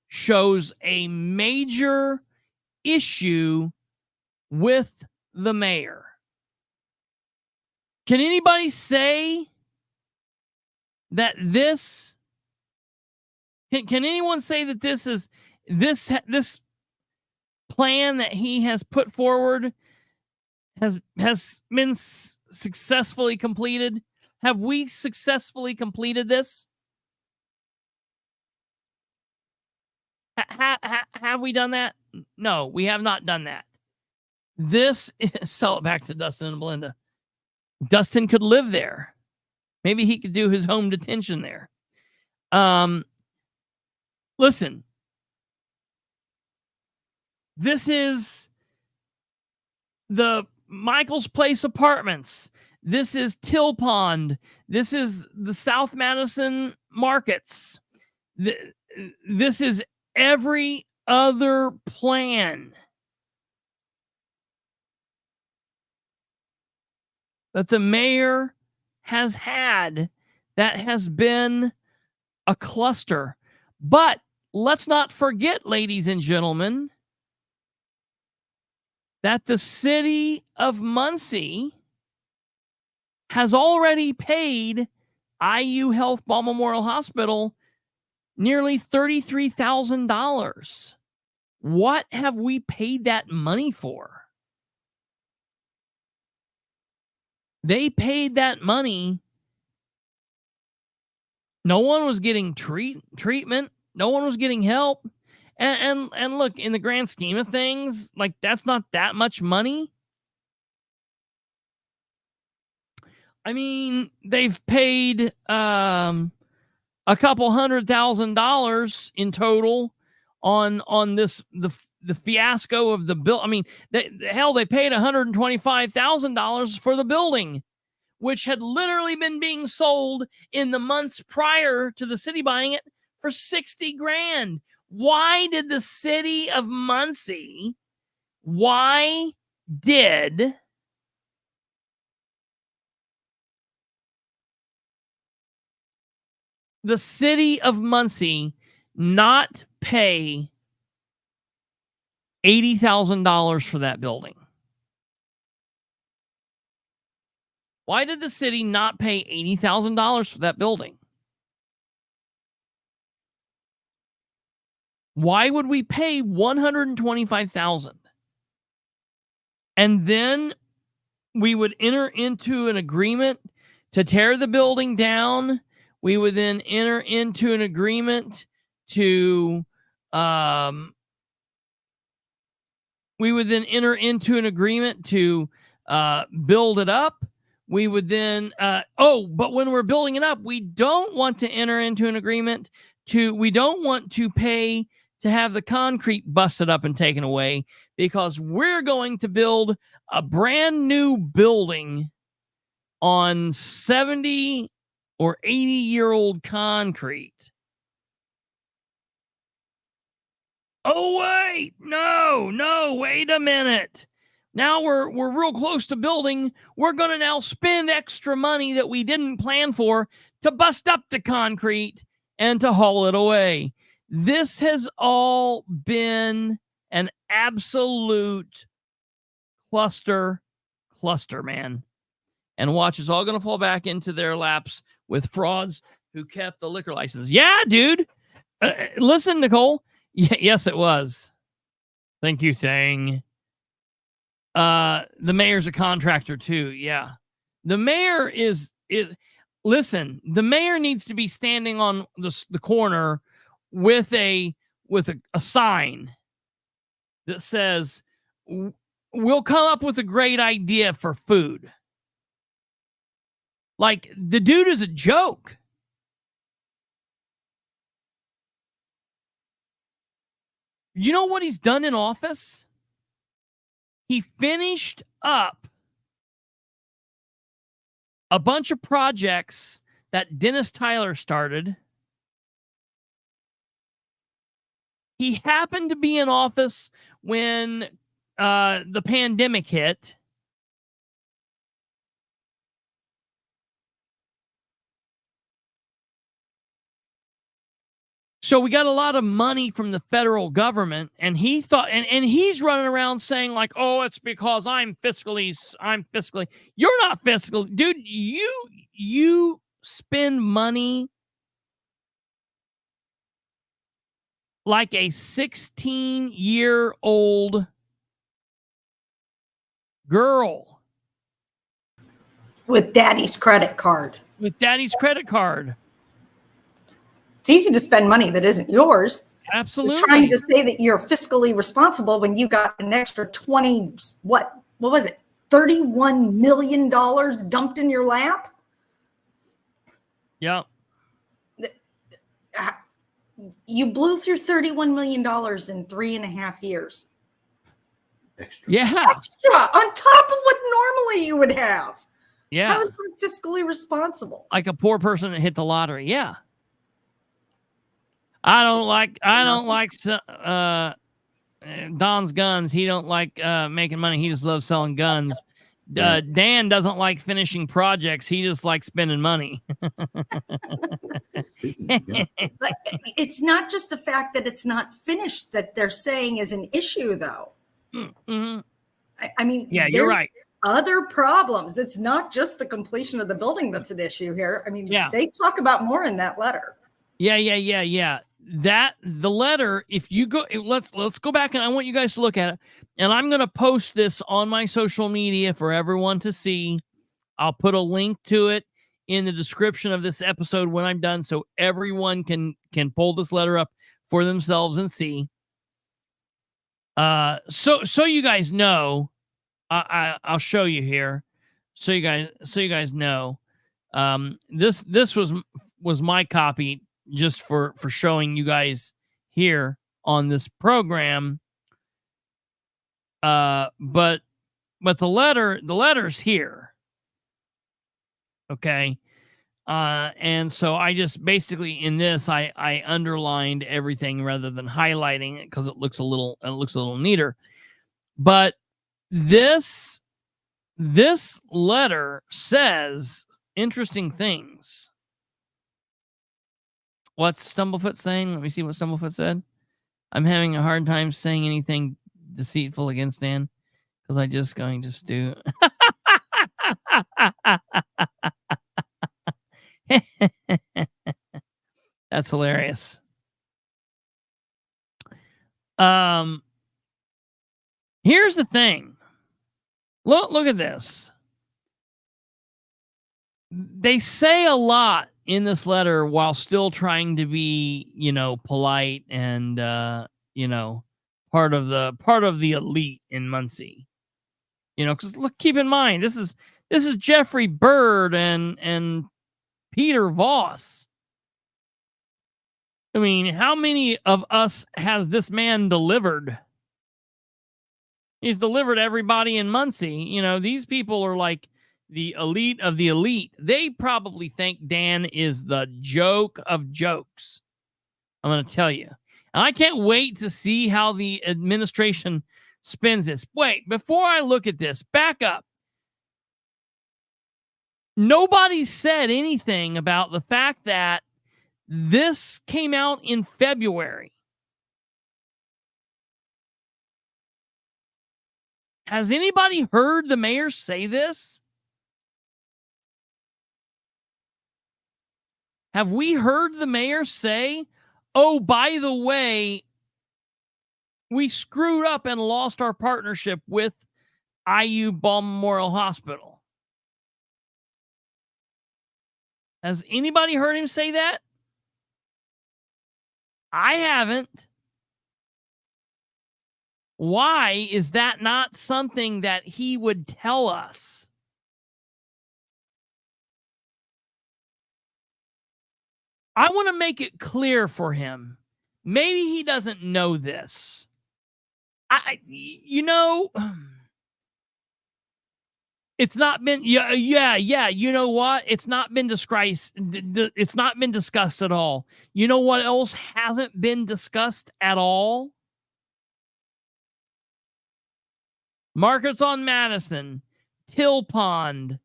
shows a major issue with the mayor. Can anybody say that this? Can anyone say that this is this plan that he has put forward has been successfully completed? Have we successfully completed this? Have we done that? No, we have not done that. This sell it back to Dustin and Belinda. Dustin could live there. Maybe he could do his home detention there. Listen, this is the Michael's Place Apartments. This is Till Pond. This is the South Madison markets. This is every other plan that the mayor has had that has been a cluster. But let's not forget, ladies and gentlemen, that the city of Muncie has already paid IU Health Ball Memorial Hospital nearly $33,000. What have we paid that money for? They paid that money. No one was getting treatment. No one was getting help. And look, in the grand scheme of things, like, that's not that much money. I mean, they've paid a couple $100,000 in total on this the fiasco of the bill. I mean, they paid $125,000 for the building, which had literally been being sold in the months prior to the city buying it for $60,000. Why did the city of Muncie, why did the city of Muncie not pay $80,000 for that building? Why did the city not pay $80,000 for that building? Why would we pay $125,000? And then we would enter into an agreement to tear the building down. We would then enter into an agreement to build it up. We would then but when we're building it up, we don't want to enter into an agreement we don't want to pay to have the concrete busted up and taken away, because we're going to build a brand new building on 70 or 80-year-old concrete. Oh, wait, no, wait a minute. Now we're real close to building. We're going to now spend extra money that we didn't plan for to bust up the concrete and to haul it away. This has all been an absolute cluster, man. And watch, it's all going to fall back into their laps with frauds who kept the liquor license. Yeah, dude. Listen, Nicole. Yes, it was. Thank you, Thing. The mayor's a contractor too. Yeah. The mayor listen, the mayor needs to be standing on the corner with a sign that says, "We'll come up with a great idea for food." Like, the dude is a joke. You know what he's done in office? He finished up a bunch of projects that Dennis Tyler started. He happened to be in office when the pandemic hit. So we got a lot of money from the federal government, and he thought, and he's running around saying like, "Oh, it's because I'm fiscally. You're not fiscal, dude. You spend money like a 16-year-old girl with daddy's credit card. With daddy's credit card. It's easy to spend money that isn't yours. Absolutely. You're trying to say that you're fiscally responsible when you got an extra 20, what was it? $31 million dumped in your lap? Yep. You blew through $31 million in 3.5 years. Extra. Yeah. Extra on top of what normally you would have. Yeah. How is that fiscally responsible? Like a poor person that hit the lottery. Yeah. I don't like Don's guns. He don't like making money. He just loves selling guns. Dan doesn't like finishing projects. He just likes spending money. But it's not just the fact that it's not finished that they're saying is an issue, though. Mm-hmm. I mean, yeah, you're right. Other problems. It's not just the completion of the building that's an issue here. I mean, they talk about more in that letter. Yeah. That the letter, if you go, let's go back, and I want you guys to look at it, and I'm going to post this on my social media for everyone to see. I'll put a link to it in the description of this episode when I'm done, so everyone can pull this letter up for themselves and see. So you guys know, I'll show you here, so you guys know. This was my copy, just for showing you guys here on this program. But the letter's here. Okay. And so I just basically in this, I underlined everything rather than highlighting it because it looks a little neater. But this letter says interesting things. What's Stumblefoot saying? Let me see what Stumblefoot said. I'm having a hard time saying anything deceitful against Dan because I just going to stew. That's hilarious. Here's the thing. Look at this. They say a lot in this letter while still trying to be, polite and part of the elite in Muncie. Because keep in mind, this is Jeffrey Bird and Peter Voss. I mean, how many of us has this man delivered? He's delivered everybody in Muncie. These people are like the elite of the elite. They probably think Dan is the joke of jokes. I'm going to tell you. And I can't wait to see how the administration spins this. Wait, before I look at this, back up. Nobody said anything about the fact that this came out in February. Has anybody heard the mayor say this? Have we heard the mayor say, oh, by the way, we screwed up and lost our partnership with IU Balm Memorial Hospital? Has anybody heard him say that? I haven't. Why is that not something that he would tell us? I want to make it clear for him. Maybe he doesn't know this. It's not been, yeah. You know what? It's not been discussed. It's not been discussed at all. You know what else hasn't been discussed at all? Markets on Madison, Till Pond,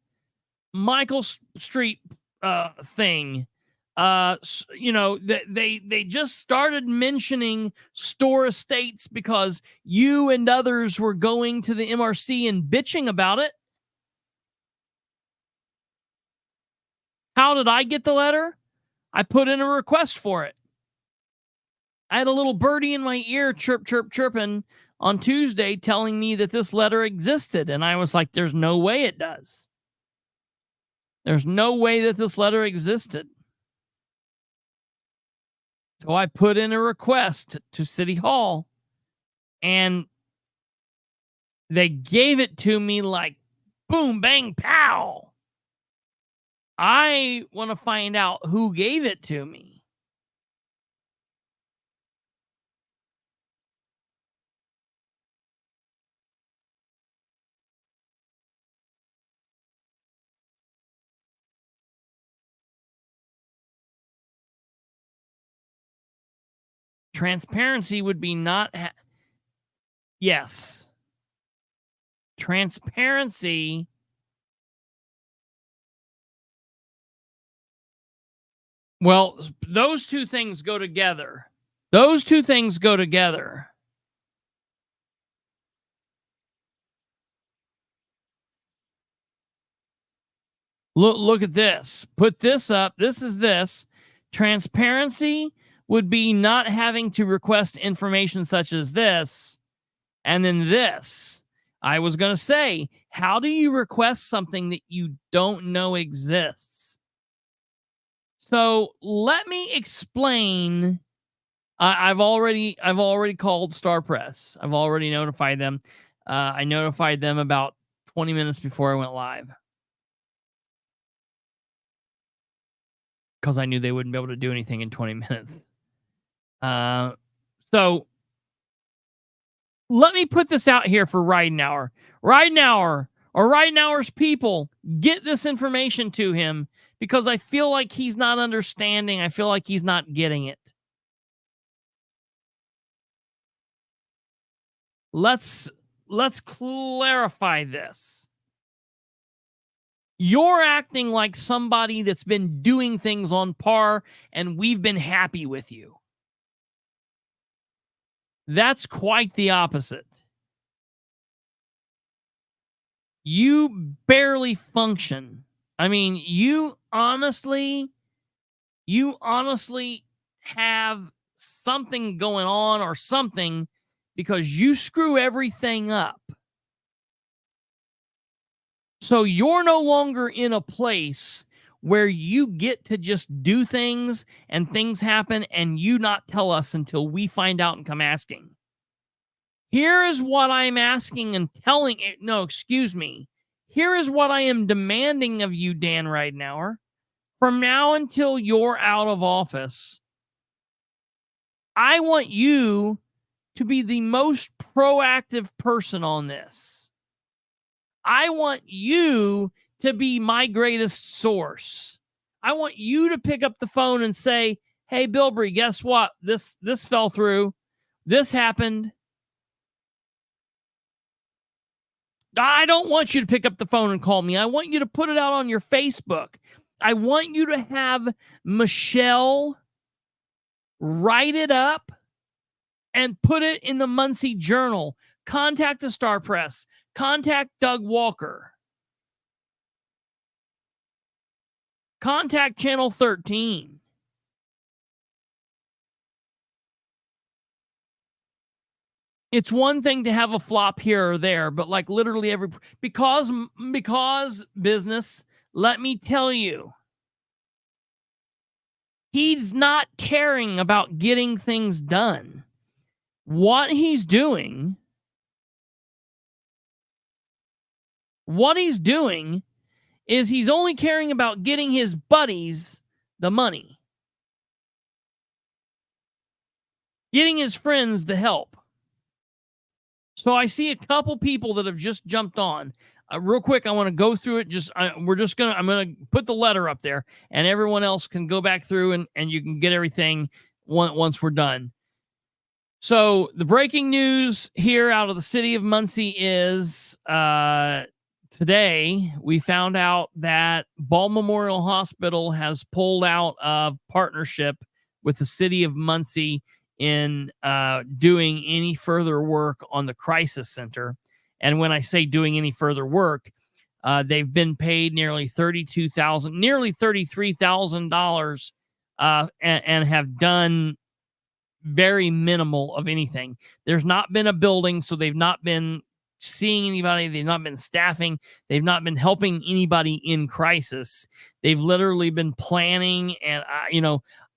Michael Street thing, They just started mentioning store estates because you and others were going to the MRC and bitching about it. How did I get the letter? I put in a request for it. I had a little birdie in my ear chirp, chirp, chirping on Tuesday telling me that this letter existed. And I was like, there's no way it does. There's no way that this letter existed. So I put in a request to City Hall, and they gave it to me like boom, bang, pow. I want to find out who gave it to me. Transparency would be not... Yes. Transparency... Well, those two things go together. Those two things go together. Look at this. Put this up. This is this. Transparency would be not having to request information such as this. And then this. I was going to say, how do you request something that you don't know exists? So let me explain. I've already called Star Press. I've already notified them. I notified them about 20 minutes before I went live, because I knew they wouldn't be able to do anything in 20 minutes. So let me put this out here for Ridenour. Ridenour or Ridenour's people, get this information to him, because I feel like he's not understanding. I feel like he's not getting it. Let's clarify this. You're acting like somebody that's been doing things on par, and we've been happy with you. That's quite the opposite. You barely function. I mean, you honestly have something going on or something, because you screw everything up. So you're no longer in a place where you get to just do things and things happen and you not tell us until we find out and come asking. Here is what I'm asking and telling it. No, excuse me. Here is what I am demanding of you, Dan Ridenour. From now until you're out of office, I want you to be the most proactive person on this. I want you to be my greatest source. I want you to pick up the phone and say, hey, Bilbrey, guess what? This fell through. This happened. I don't want you to pick up the phone and call me. I want you to put it out on your Facebook. I want you to have Michelle write it up and put it in the Muncie Journal. Contact the Star Press. Contact Doug Walker. Contact Channel 13. It's one thing to have a flop here or there, but like literally because business, let me tell you, he's not caring about getting things done. What he's doing is he's only caring about getting his buddies the money, getting his friends the help. So I see a couple people that have just jumped on. Real quick, I want to go through it. I'm going to put the letter up there, and everyone else can go back through and you can get everything once we're done. So the breaking news here out of the city of Muncie is today we found out that Ball Memorial Hospital has pulled out of partnership with the city of Muncie in doing any further work on the crisis center. And when I say doing any further work, they've been paid nearly $33,000 and have done very minimal of anything. There's not been a building, so they've not been seeing anybody. They've not been staffing. They've not been helping anybody in crisis. They've literally been planning. And,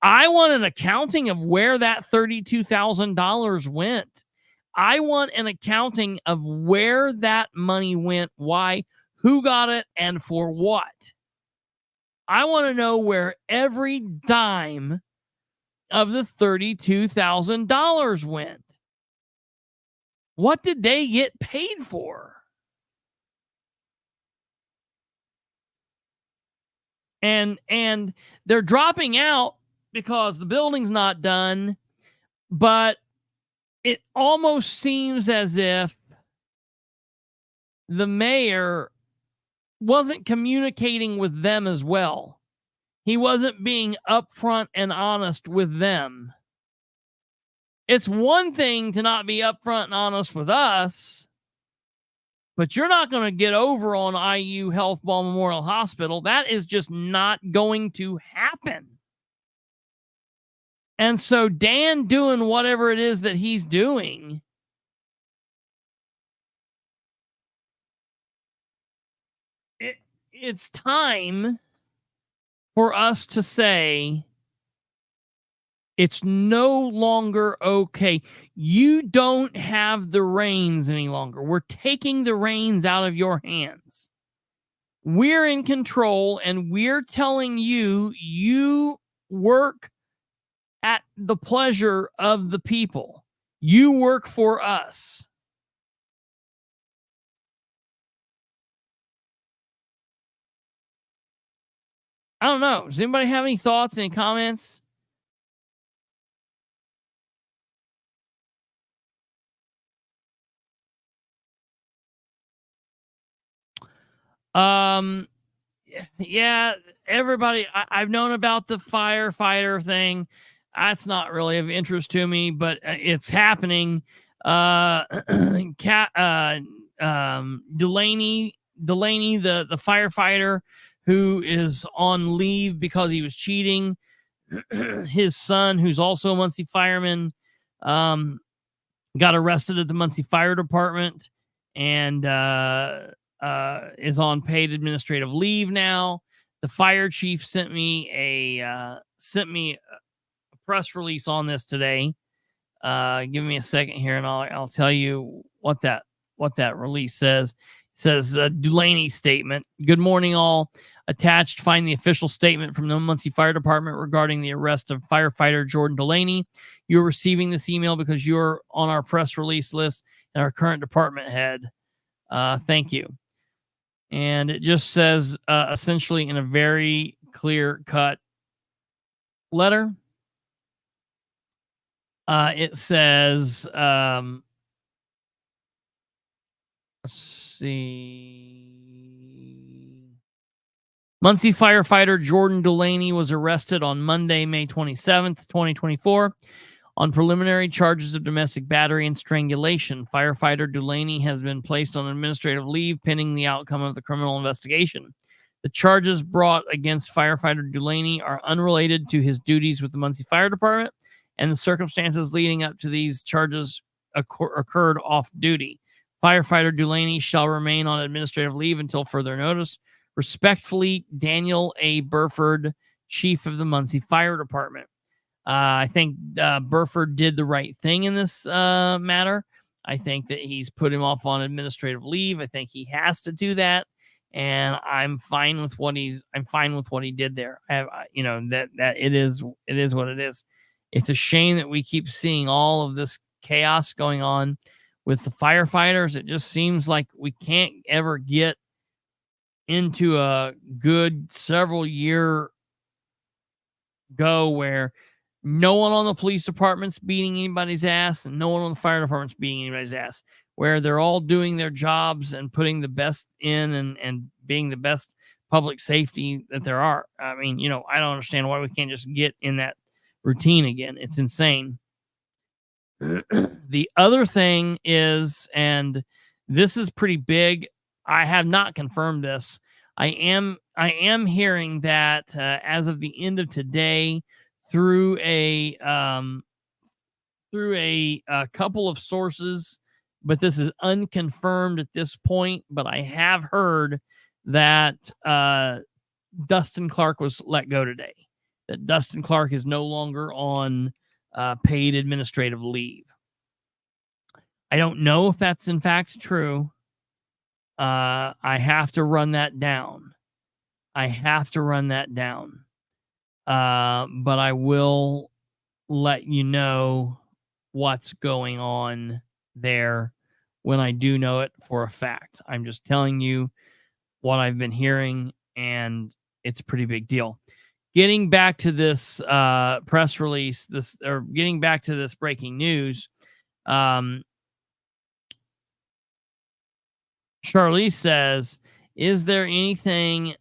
I want an accounting of where that $32,000 went. I want an accounting of where that money went, why, who got it, and for what. I want to know where every dime of the $32,000 went. What did they get paid for? And they're dropping out because the building's not done, but it almost seems as if the mayor wasn't communicating with them as well. He wasn't being upfront and honest with them. It's one thing to not be upfront and honest with us, but you're not going to get over on IU Health Ball Memorial Hospital. That is just not going to happen. And so Dan doing whatever it is that he's doing, it's time for us to say it's no longer okay. You don't have the reins any longer. We're taking the reins out of your hands. We're in control, and we're telling you, you work at the pleasure of the people. You work for us. I don't know. Does anybody have any thoughts, any comments? Yeah, everybody, I've known about the firefighter thing. That's not really of interest to me, but it's happening. Delaney, the firefighter who is on leave because he was cheating. His son, who's also a Muncie fireman, got arrested at the Muncie Fire Department and is on paid administrative leave now. The fire chief sent me a press release on this today. Give me a second here, and I'll tell you what that release says. It says Delaney statement. Good morning, all. Attached, find the official statement from the Muncie Fire Department regarding the arrest of firefighter Jordan Delaney. You're receiving this email because you're on our press release list and our current department head. Thank you. And it just says, essentially in a very clear-cut letter, it says, let's see. Muncie firefighter Jordan Delaney was arrested on Monday, May 27th, 2024, on preliminary charges of domestic battery and strangulation. Firefighter Delaney has been placed on administrative leave pending the outcome of the criminal investigation. The charges brought against firefighter Delaney are unrelated to his duties with the Muncie Fire Department, and the circumstances leading up to these charges occurred off duty. Firefighter Delaney shall remain on administrative leave until further notice. Respectfully, Daniel A. Burford, Chief of the Muncie Fire Department. I think Burford did the right thing in this matter. I think that he's put him off on administrative leave. I think he has to do that, and I'm fine with what he did there. That it is what it is. It's a shame that we keep seeing all of this chaos going on with the firefighters. It just seems like we can't ever get into a good several year go where no one on the police department's beating anybody's ass and no one on the fire department's beating anybody's ass. where they're all doing their jobs and putting the best in and being the best public safety that there are. I mean, I don't understand why we can't just get in that routine again. It's insane. The other thing is, and this is pretty big, I have not confirmed this. I am hearing that as of the end of today, through a couple of sources, but this is unconfirmed at this point. But I have heard that Dustin Clark was let go today. That Dustin Clark is no longer on paid administrative leave. I don't know if that's in fact true. I have to run that down. But I will let you know what's going on there when I do know it for a fact. I'm just telling you what I've been hearing, and it's a pretty big deal. Getting back to this press release, getting back to this breaking news, Charlize says, is there anything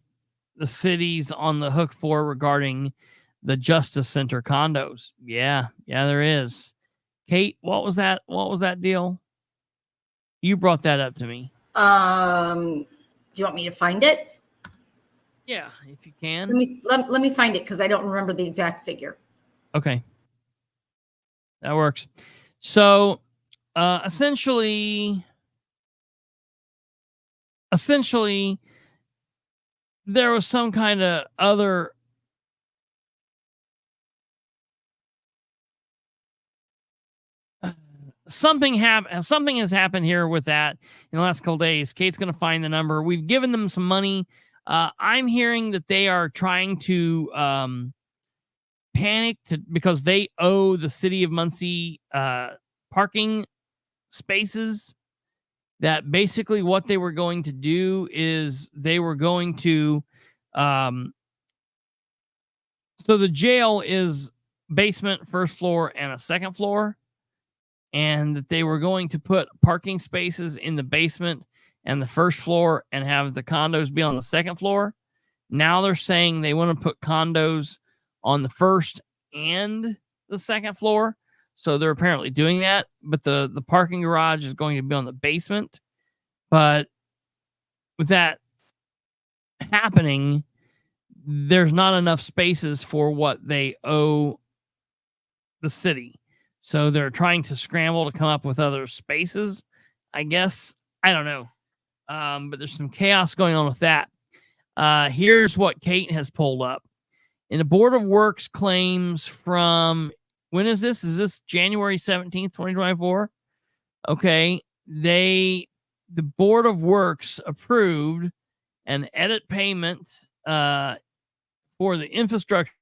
the city's on the hook for regarding the Justice Center condos? Yeah, there is. Kate, what was that? What was that deal? You brought that up to me. Do you want me to find it? Yeah, if you can. Let me find it because I don't remember the exact figure. Okay. That works. So essentially there was some kind of other something has happened here with that in the last couple days. Kate's going to find the number. We've given them some money. I'm hearing that they are trying to panic because they owe the city of Muncie parking spaces. That basically what they were going to do is they were going to so the jail is basement, first floor, and a second floor, and that they were going to put parking spaces in the basement and the first floor and have the condos be on the second floor. Now they're saying they want to put condos on the first and the second floor. So they're apparently doing that, but the parking garage is going to be on the basement. But with that happening, there's not enough spaces for what they owe the city. So they're trying to scramble to come up with other spaces, I guess. I don't know. But there's some chaos going on with that. Here's what Kate has pulled up. In the Board of Works claims from, when is this? Is this January 17th, 2024? Okay. The Board of Works approved an edit payment for the infrastructure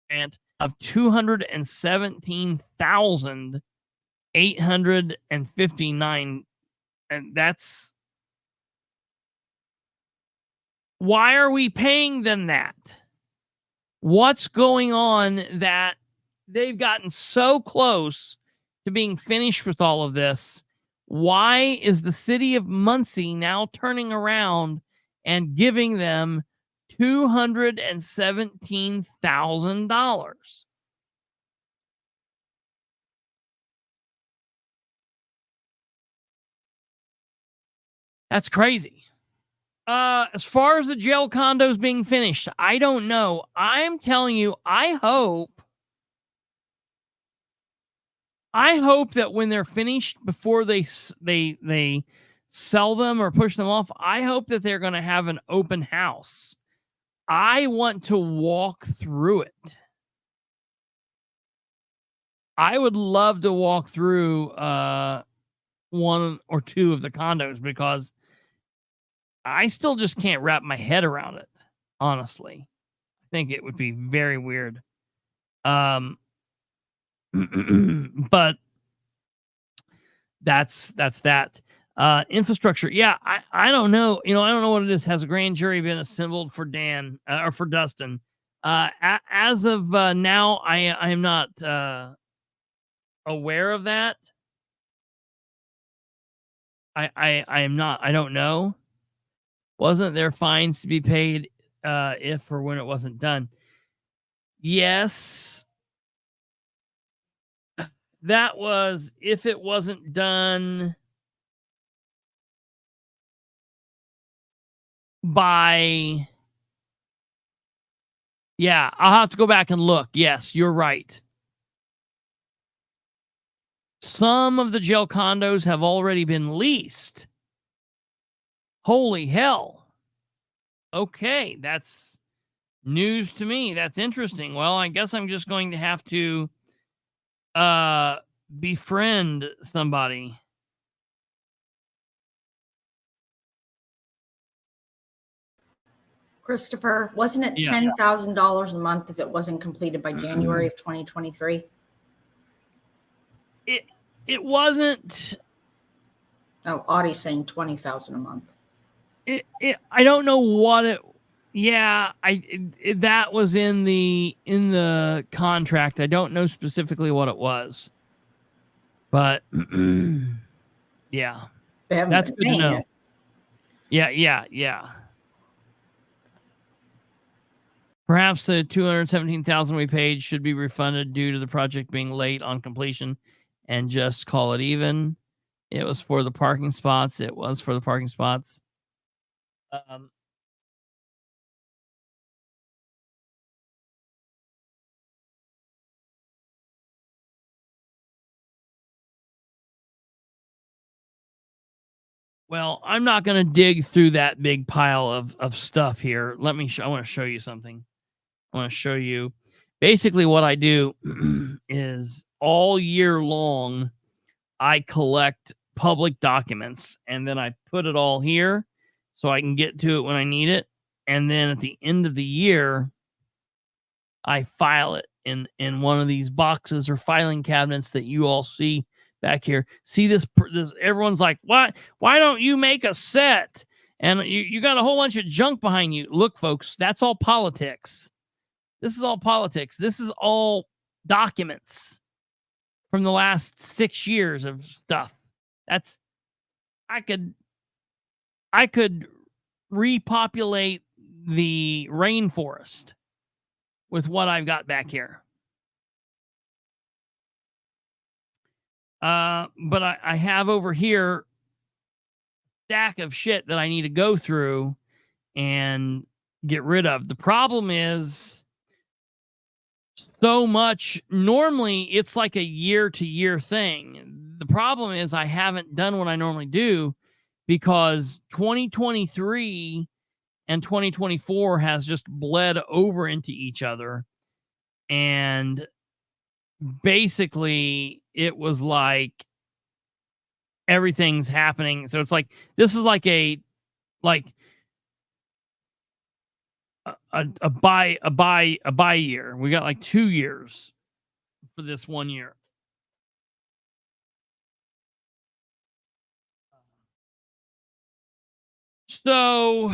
grant of $217,859. And that's, why are we paying them that? What's going on that they've gotten so close to being finished with all of this? Why is the city of Muncie now turning around and giving them $217,000? That's crazy. As far as the jail condos being finished, I don't know. I'm telling you, I hope that when they're finished, before they sell them or push them off, I hope that they're going to have an open house. I want to walk through it. I would love to walk through one or two of the condos because I still just can't wrap my head around it, honestly. I think it would be very weird. But that's that. Infrastructure. Yeah, I don't know. I don't know what it is. Has a grand jury been assembled for Dan or for Dustin? As of now, I am not aware of that. I am not. I don't know. Wasn't there fines to be paid if or when it wasn't done? Yes. That was if it wasn't done by... Yeah, I'll have to go back and look. Yes, you're right. Some of the jail condos have already been leased. Holy hell. Okay, that's news to me. That's interesting. Well, I guess I'm just going to have to befriend somebody. Christopher, wasn't it $10,000 a month if it wasn't completed by January of 2023? It wasn't. Oh, Audie's saying $20,000 a month. I don't know what it. Yeah, that was in the contract. I don't know specifically what it was, but yeah, that's good to know. Yeah. Perhaps the $217,000 we paid should be refunded due to the project being late on completion, and just call it even. It was for the parking spots. Well, I'm not going to dig through that big pile of stuff here. I want to show you something. I want to show you basically what I do is all year long, I collect public documents and then I put it all here so I can get to it when I need it. And then at the end of the year, I file it in one of these boxes or filing cabinets that you all see back here. See this everyone's like, why don't you make a set? And you got a whole bunch of junk behind you. Look, folks, that's all politics. This is all politics. This is all documents from the last 6 years of stuff. That's I could repopulate the rainforest with what I've got back here. But I have over here a stack of shit that I need to go through and get rid of. The problem is so much. Normally, it's like a year-to-year thing. The problem is I haven't done what I normally do because 2023 and 2024 has just bled over into each other. And basically, it was like everything's happening. So it's like this is like a buy year. We got like 2 years for this 1 year. So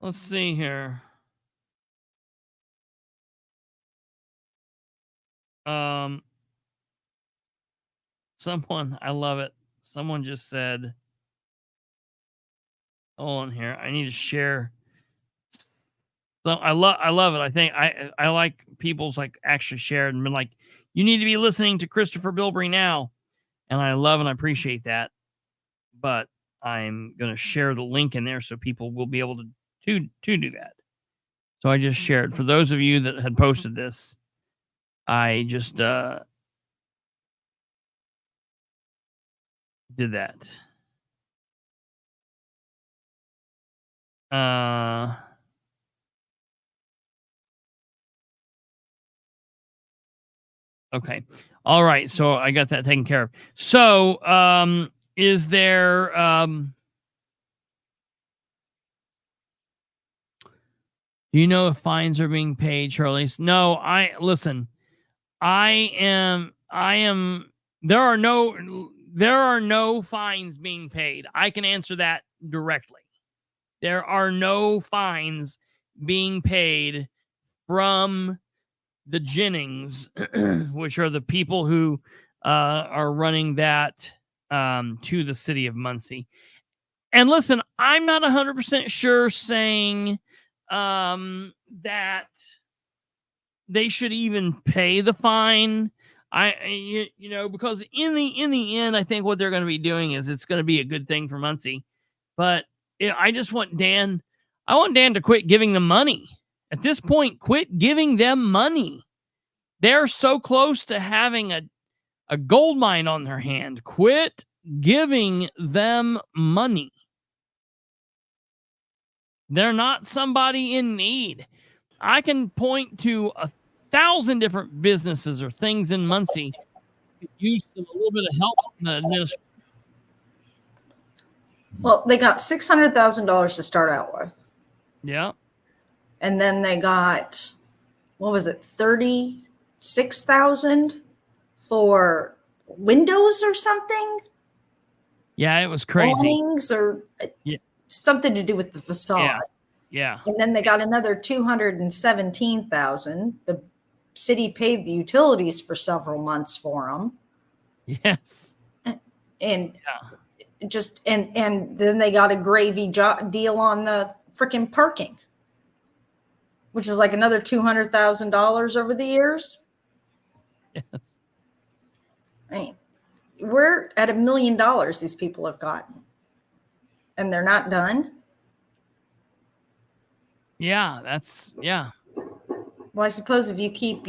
let's see here. Someone, I love it. Someone just said, hold on here. I need to share. So I love it. I think I like people's like actually shared and been like, you need to be listening to Kristopher Bilbrey now. And I love and I appreciate that. But I'm going to share the link in there so people will be able to do that. So I just shared. For those of you that had posted this, I just did that. Okay. All right. So I got that taken care of. So, is there, do you know if fines are being paid, Charlize? No, listen, there are no fines being paid. I can answer that directly. There are no fines being paid from the Jennings, which are the people who are running that to the city of Muncie. And listen, I'm not 100% sure saying that they should even pay the fine. Because in the end, I think what they're going to be doing is it's going to be a good thing for Muncie. But I just want Dan. I want Dan to quit giving them money. At this point, quit giving them money. They're so close to having a gold mine on their hand. Quit giving them money. They're not somebody in need. I can point to 1,000 different businesses or things in Muncie that use a little bit of help in the administration. Well, they got $600,000 to start out with. Yeah. And then they got, what was it, 36,000 for windows or something? Yeah, it was crazy. Awnings or something to do with the facade. Yeah. And then they got another 217,000. The city paid the utilities for several months for them. Yes. And and then they got a gravy deal on the freaking parking, which is like another $200,000 over the years. Yes. I mean, we're at $1 million these people have gotten, and they're not done. Yeah, Well, I suppose if you keep,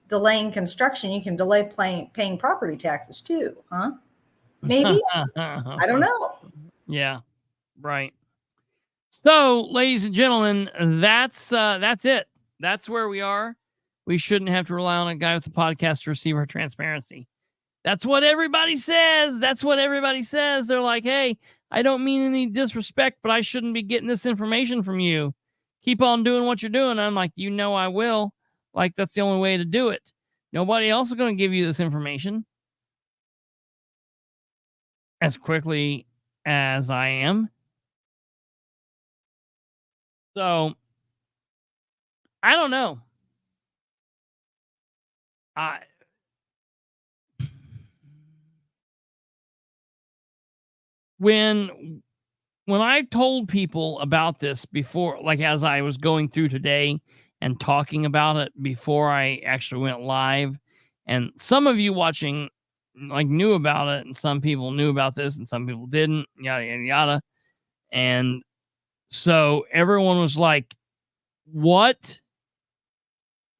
delaying construction, you can delay paying property taxes too, huh? Maybe. I don't know. Yeah, right. So, ladies and gentlemen, that's it. That's where we are. We shouldn't have to rely on a guy with a podcast to receive our transparency. That's what everybody says. They're like, hey, I don't mean any disrespect, but I shouldn't be getting this information from you. Keep on doing what you're doing. I'm like, I will. Like, that's the only way to do it. Nobody else is going to give you this information as quickly as I am. So, I don't know. When I told people about this before, like as I was going through today and talking about it before I actually went live, and some of you watching like knew about it, and some people knew about this and some people didn't, yada, yada, yada. And so everyone was like, what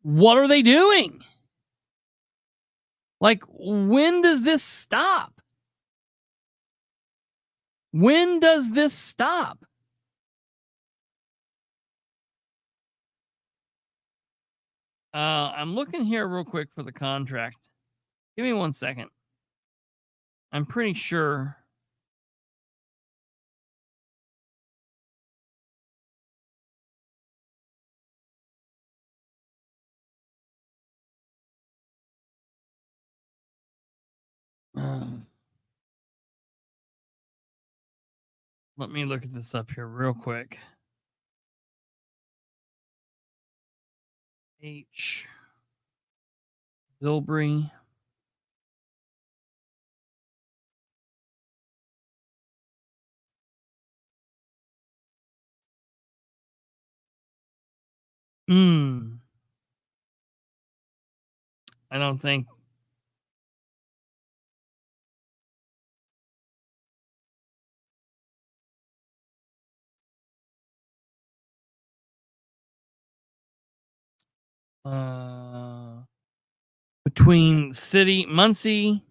are they doing? Like, when does this stop? When does this stop? I'm looking here real quick for the contract. Give me 1 second. I'm pretty sure. Let me look at this up here real quick. H. Bilbrey. I don't think. Between Muncie,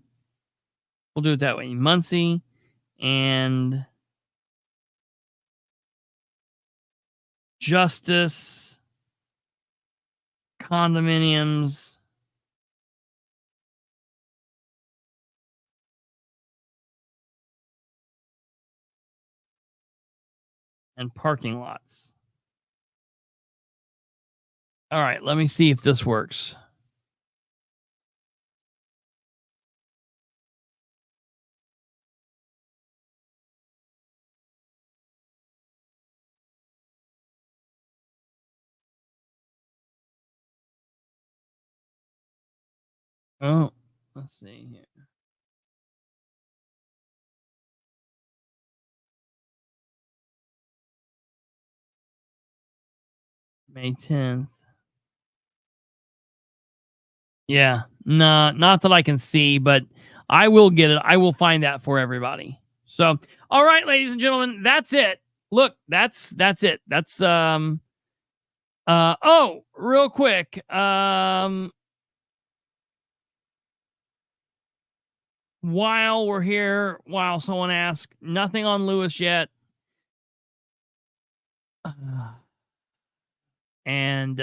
we'll do it that way. Muncie and Justice condominiums and parking lots. All right, let me see if this works. Oh, Let's see here. May 10th. Yeah, no, not that I can see, but I will get it. I will find that for everybody. So, all right, ladies and gentlemen, that's it. Look, that's it. That's oh, real quick. While we're here, while someone asks, nothing on Lewis yet. And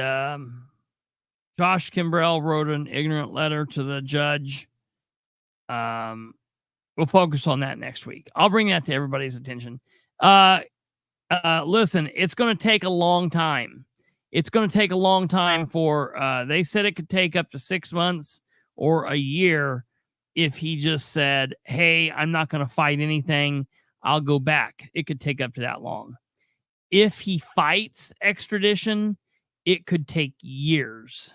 Josh Kimbrell wrote an ignorant letter to the judge. We'll focus on that next week. I'll bring that to everybody's attention. Listen, it's going to take a long time. It's going to take a long time for, they said it could take up to 6 months or a year if he just said, hey, I'm not going to fight anything. I'll go back. It could take up to that long. If he fights extradition, it could take years.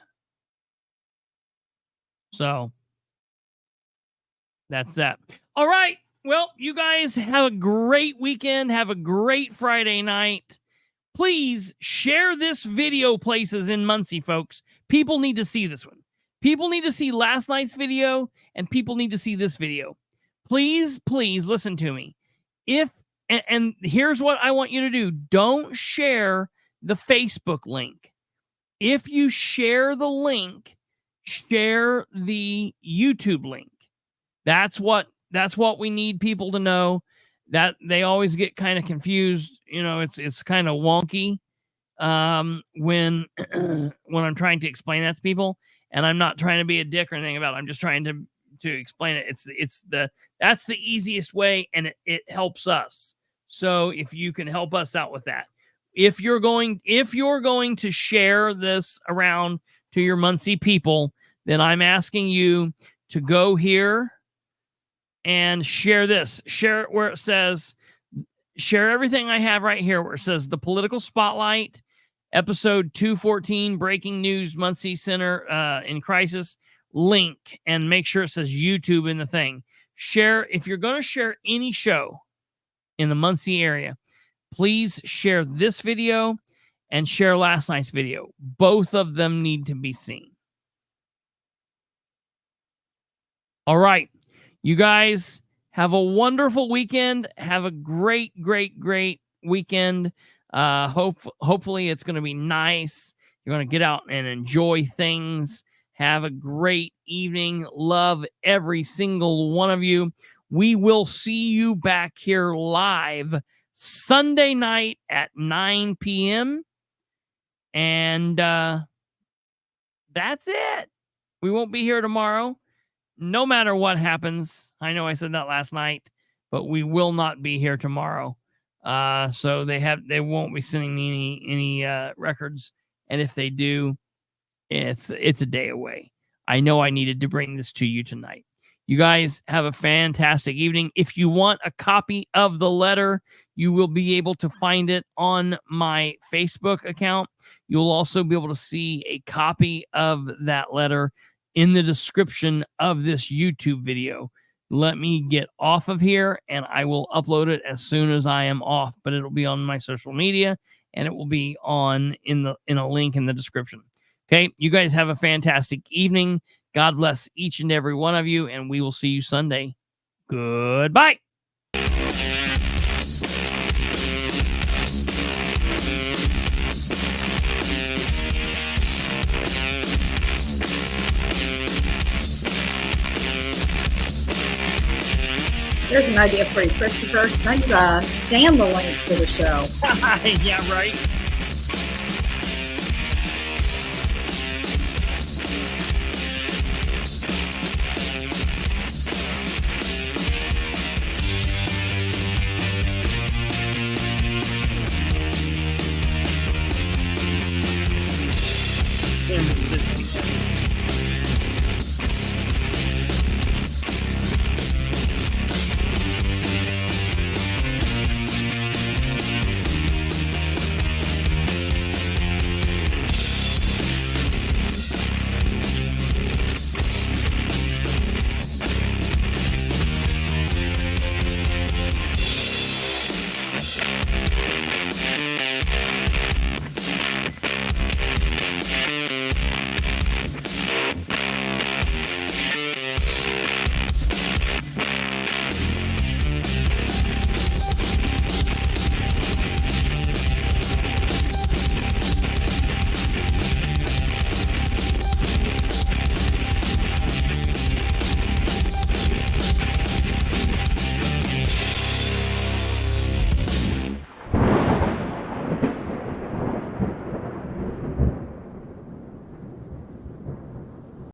So that's that. All right. Well, you guys have a great weekend. Have a great Friday night. Please share this video places in Muncie, folks. People need to see this one. People need to see last night's video, and people need to see this video. Please, please listen to me. And here's what I want you to do. Don't share the Facebook link. If you share the link, share the YouTube link. That's what we need people to know. That they always get kind of confused. You know, it's kind of wonky when I'm trying to explain that to people, and I'm not trying to be a dick or anything about it. I'm just trying to explain it. That's the easiest way, and it helps us. So if you can help us out with that, if you're going to share this around to your Muncie people, then I'm asking you to go here and share this. Share it where it says, share everything I have right here where it says the Political Spotlight, episode 214, breaking news, Muncie Center in crisis, link, and make sure it says YouTube in the thing. Share, if you're going to share any show in the Muncie area, please share this video and share last night's video. Both of them need to be seen. All right. You guys have a wonderful weekend. Have a great, great, great weekend. Hopefully it's going to be nice. You're going to get out and enjoy things. Have a great evening. Love every single one of you. We will see you back here live Sunday night at 9 p.m. And that's it. We won't be here tomorrow. No matter what happens. I know I said that last night, but we will not be here tomorrow. So they won't be sending me any records. And if they do, it's a day away. I know I needed to bring this to you tonight. You guys have a fantastic evening. If you want a copy of the letter, you will be able to find it on my Facebook account. You'll also be able to see a copy of that letter in the description of this YouTube video. Let me get off of here and I will upload it as soon as I am off, but it'll be on my social media and it will be in a link in the description. Okay, you guys have a fantastic evening. God bless each and every one of you, and we will see you Sunday. Goodbye. There's an idea for you, Kristopher. Send the link to the show. Yeah, right.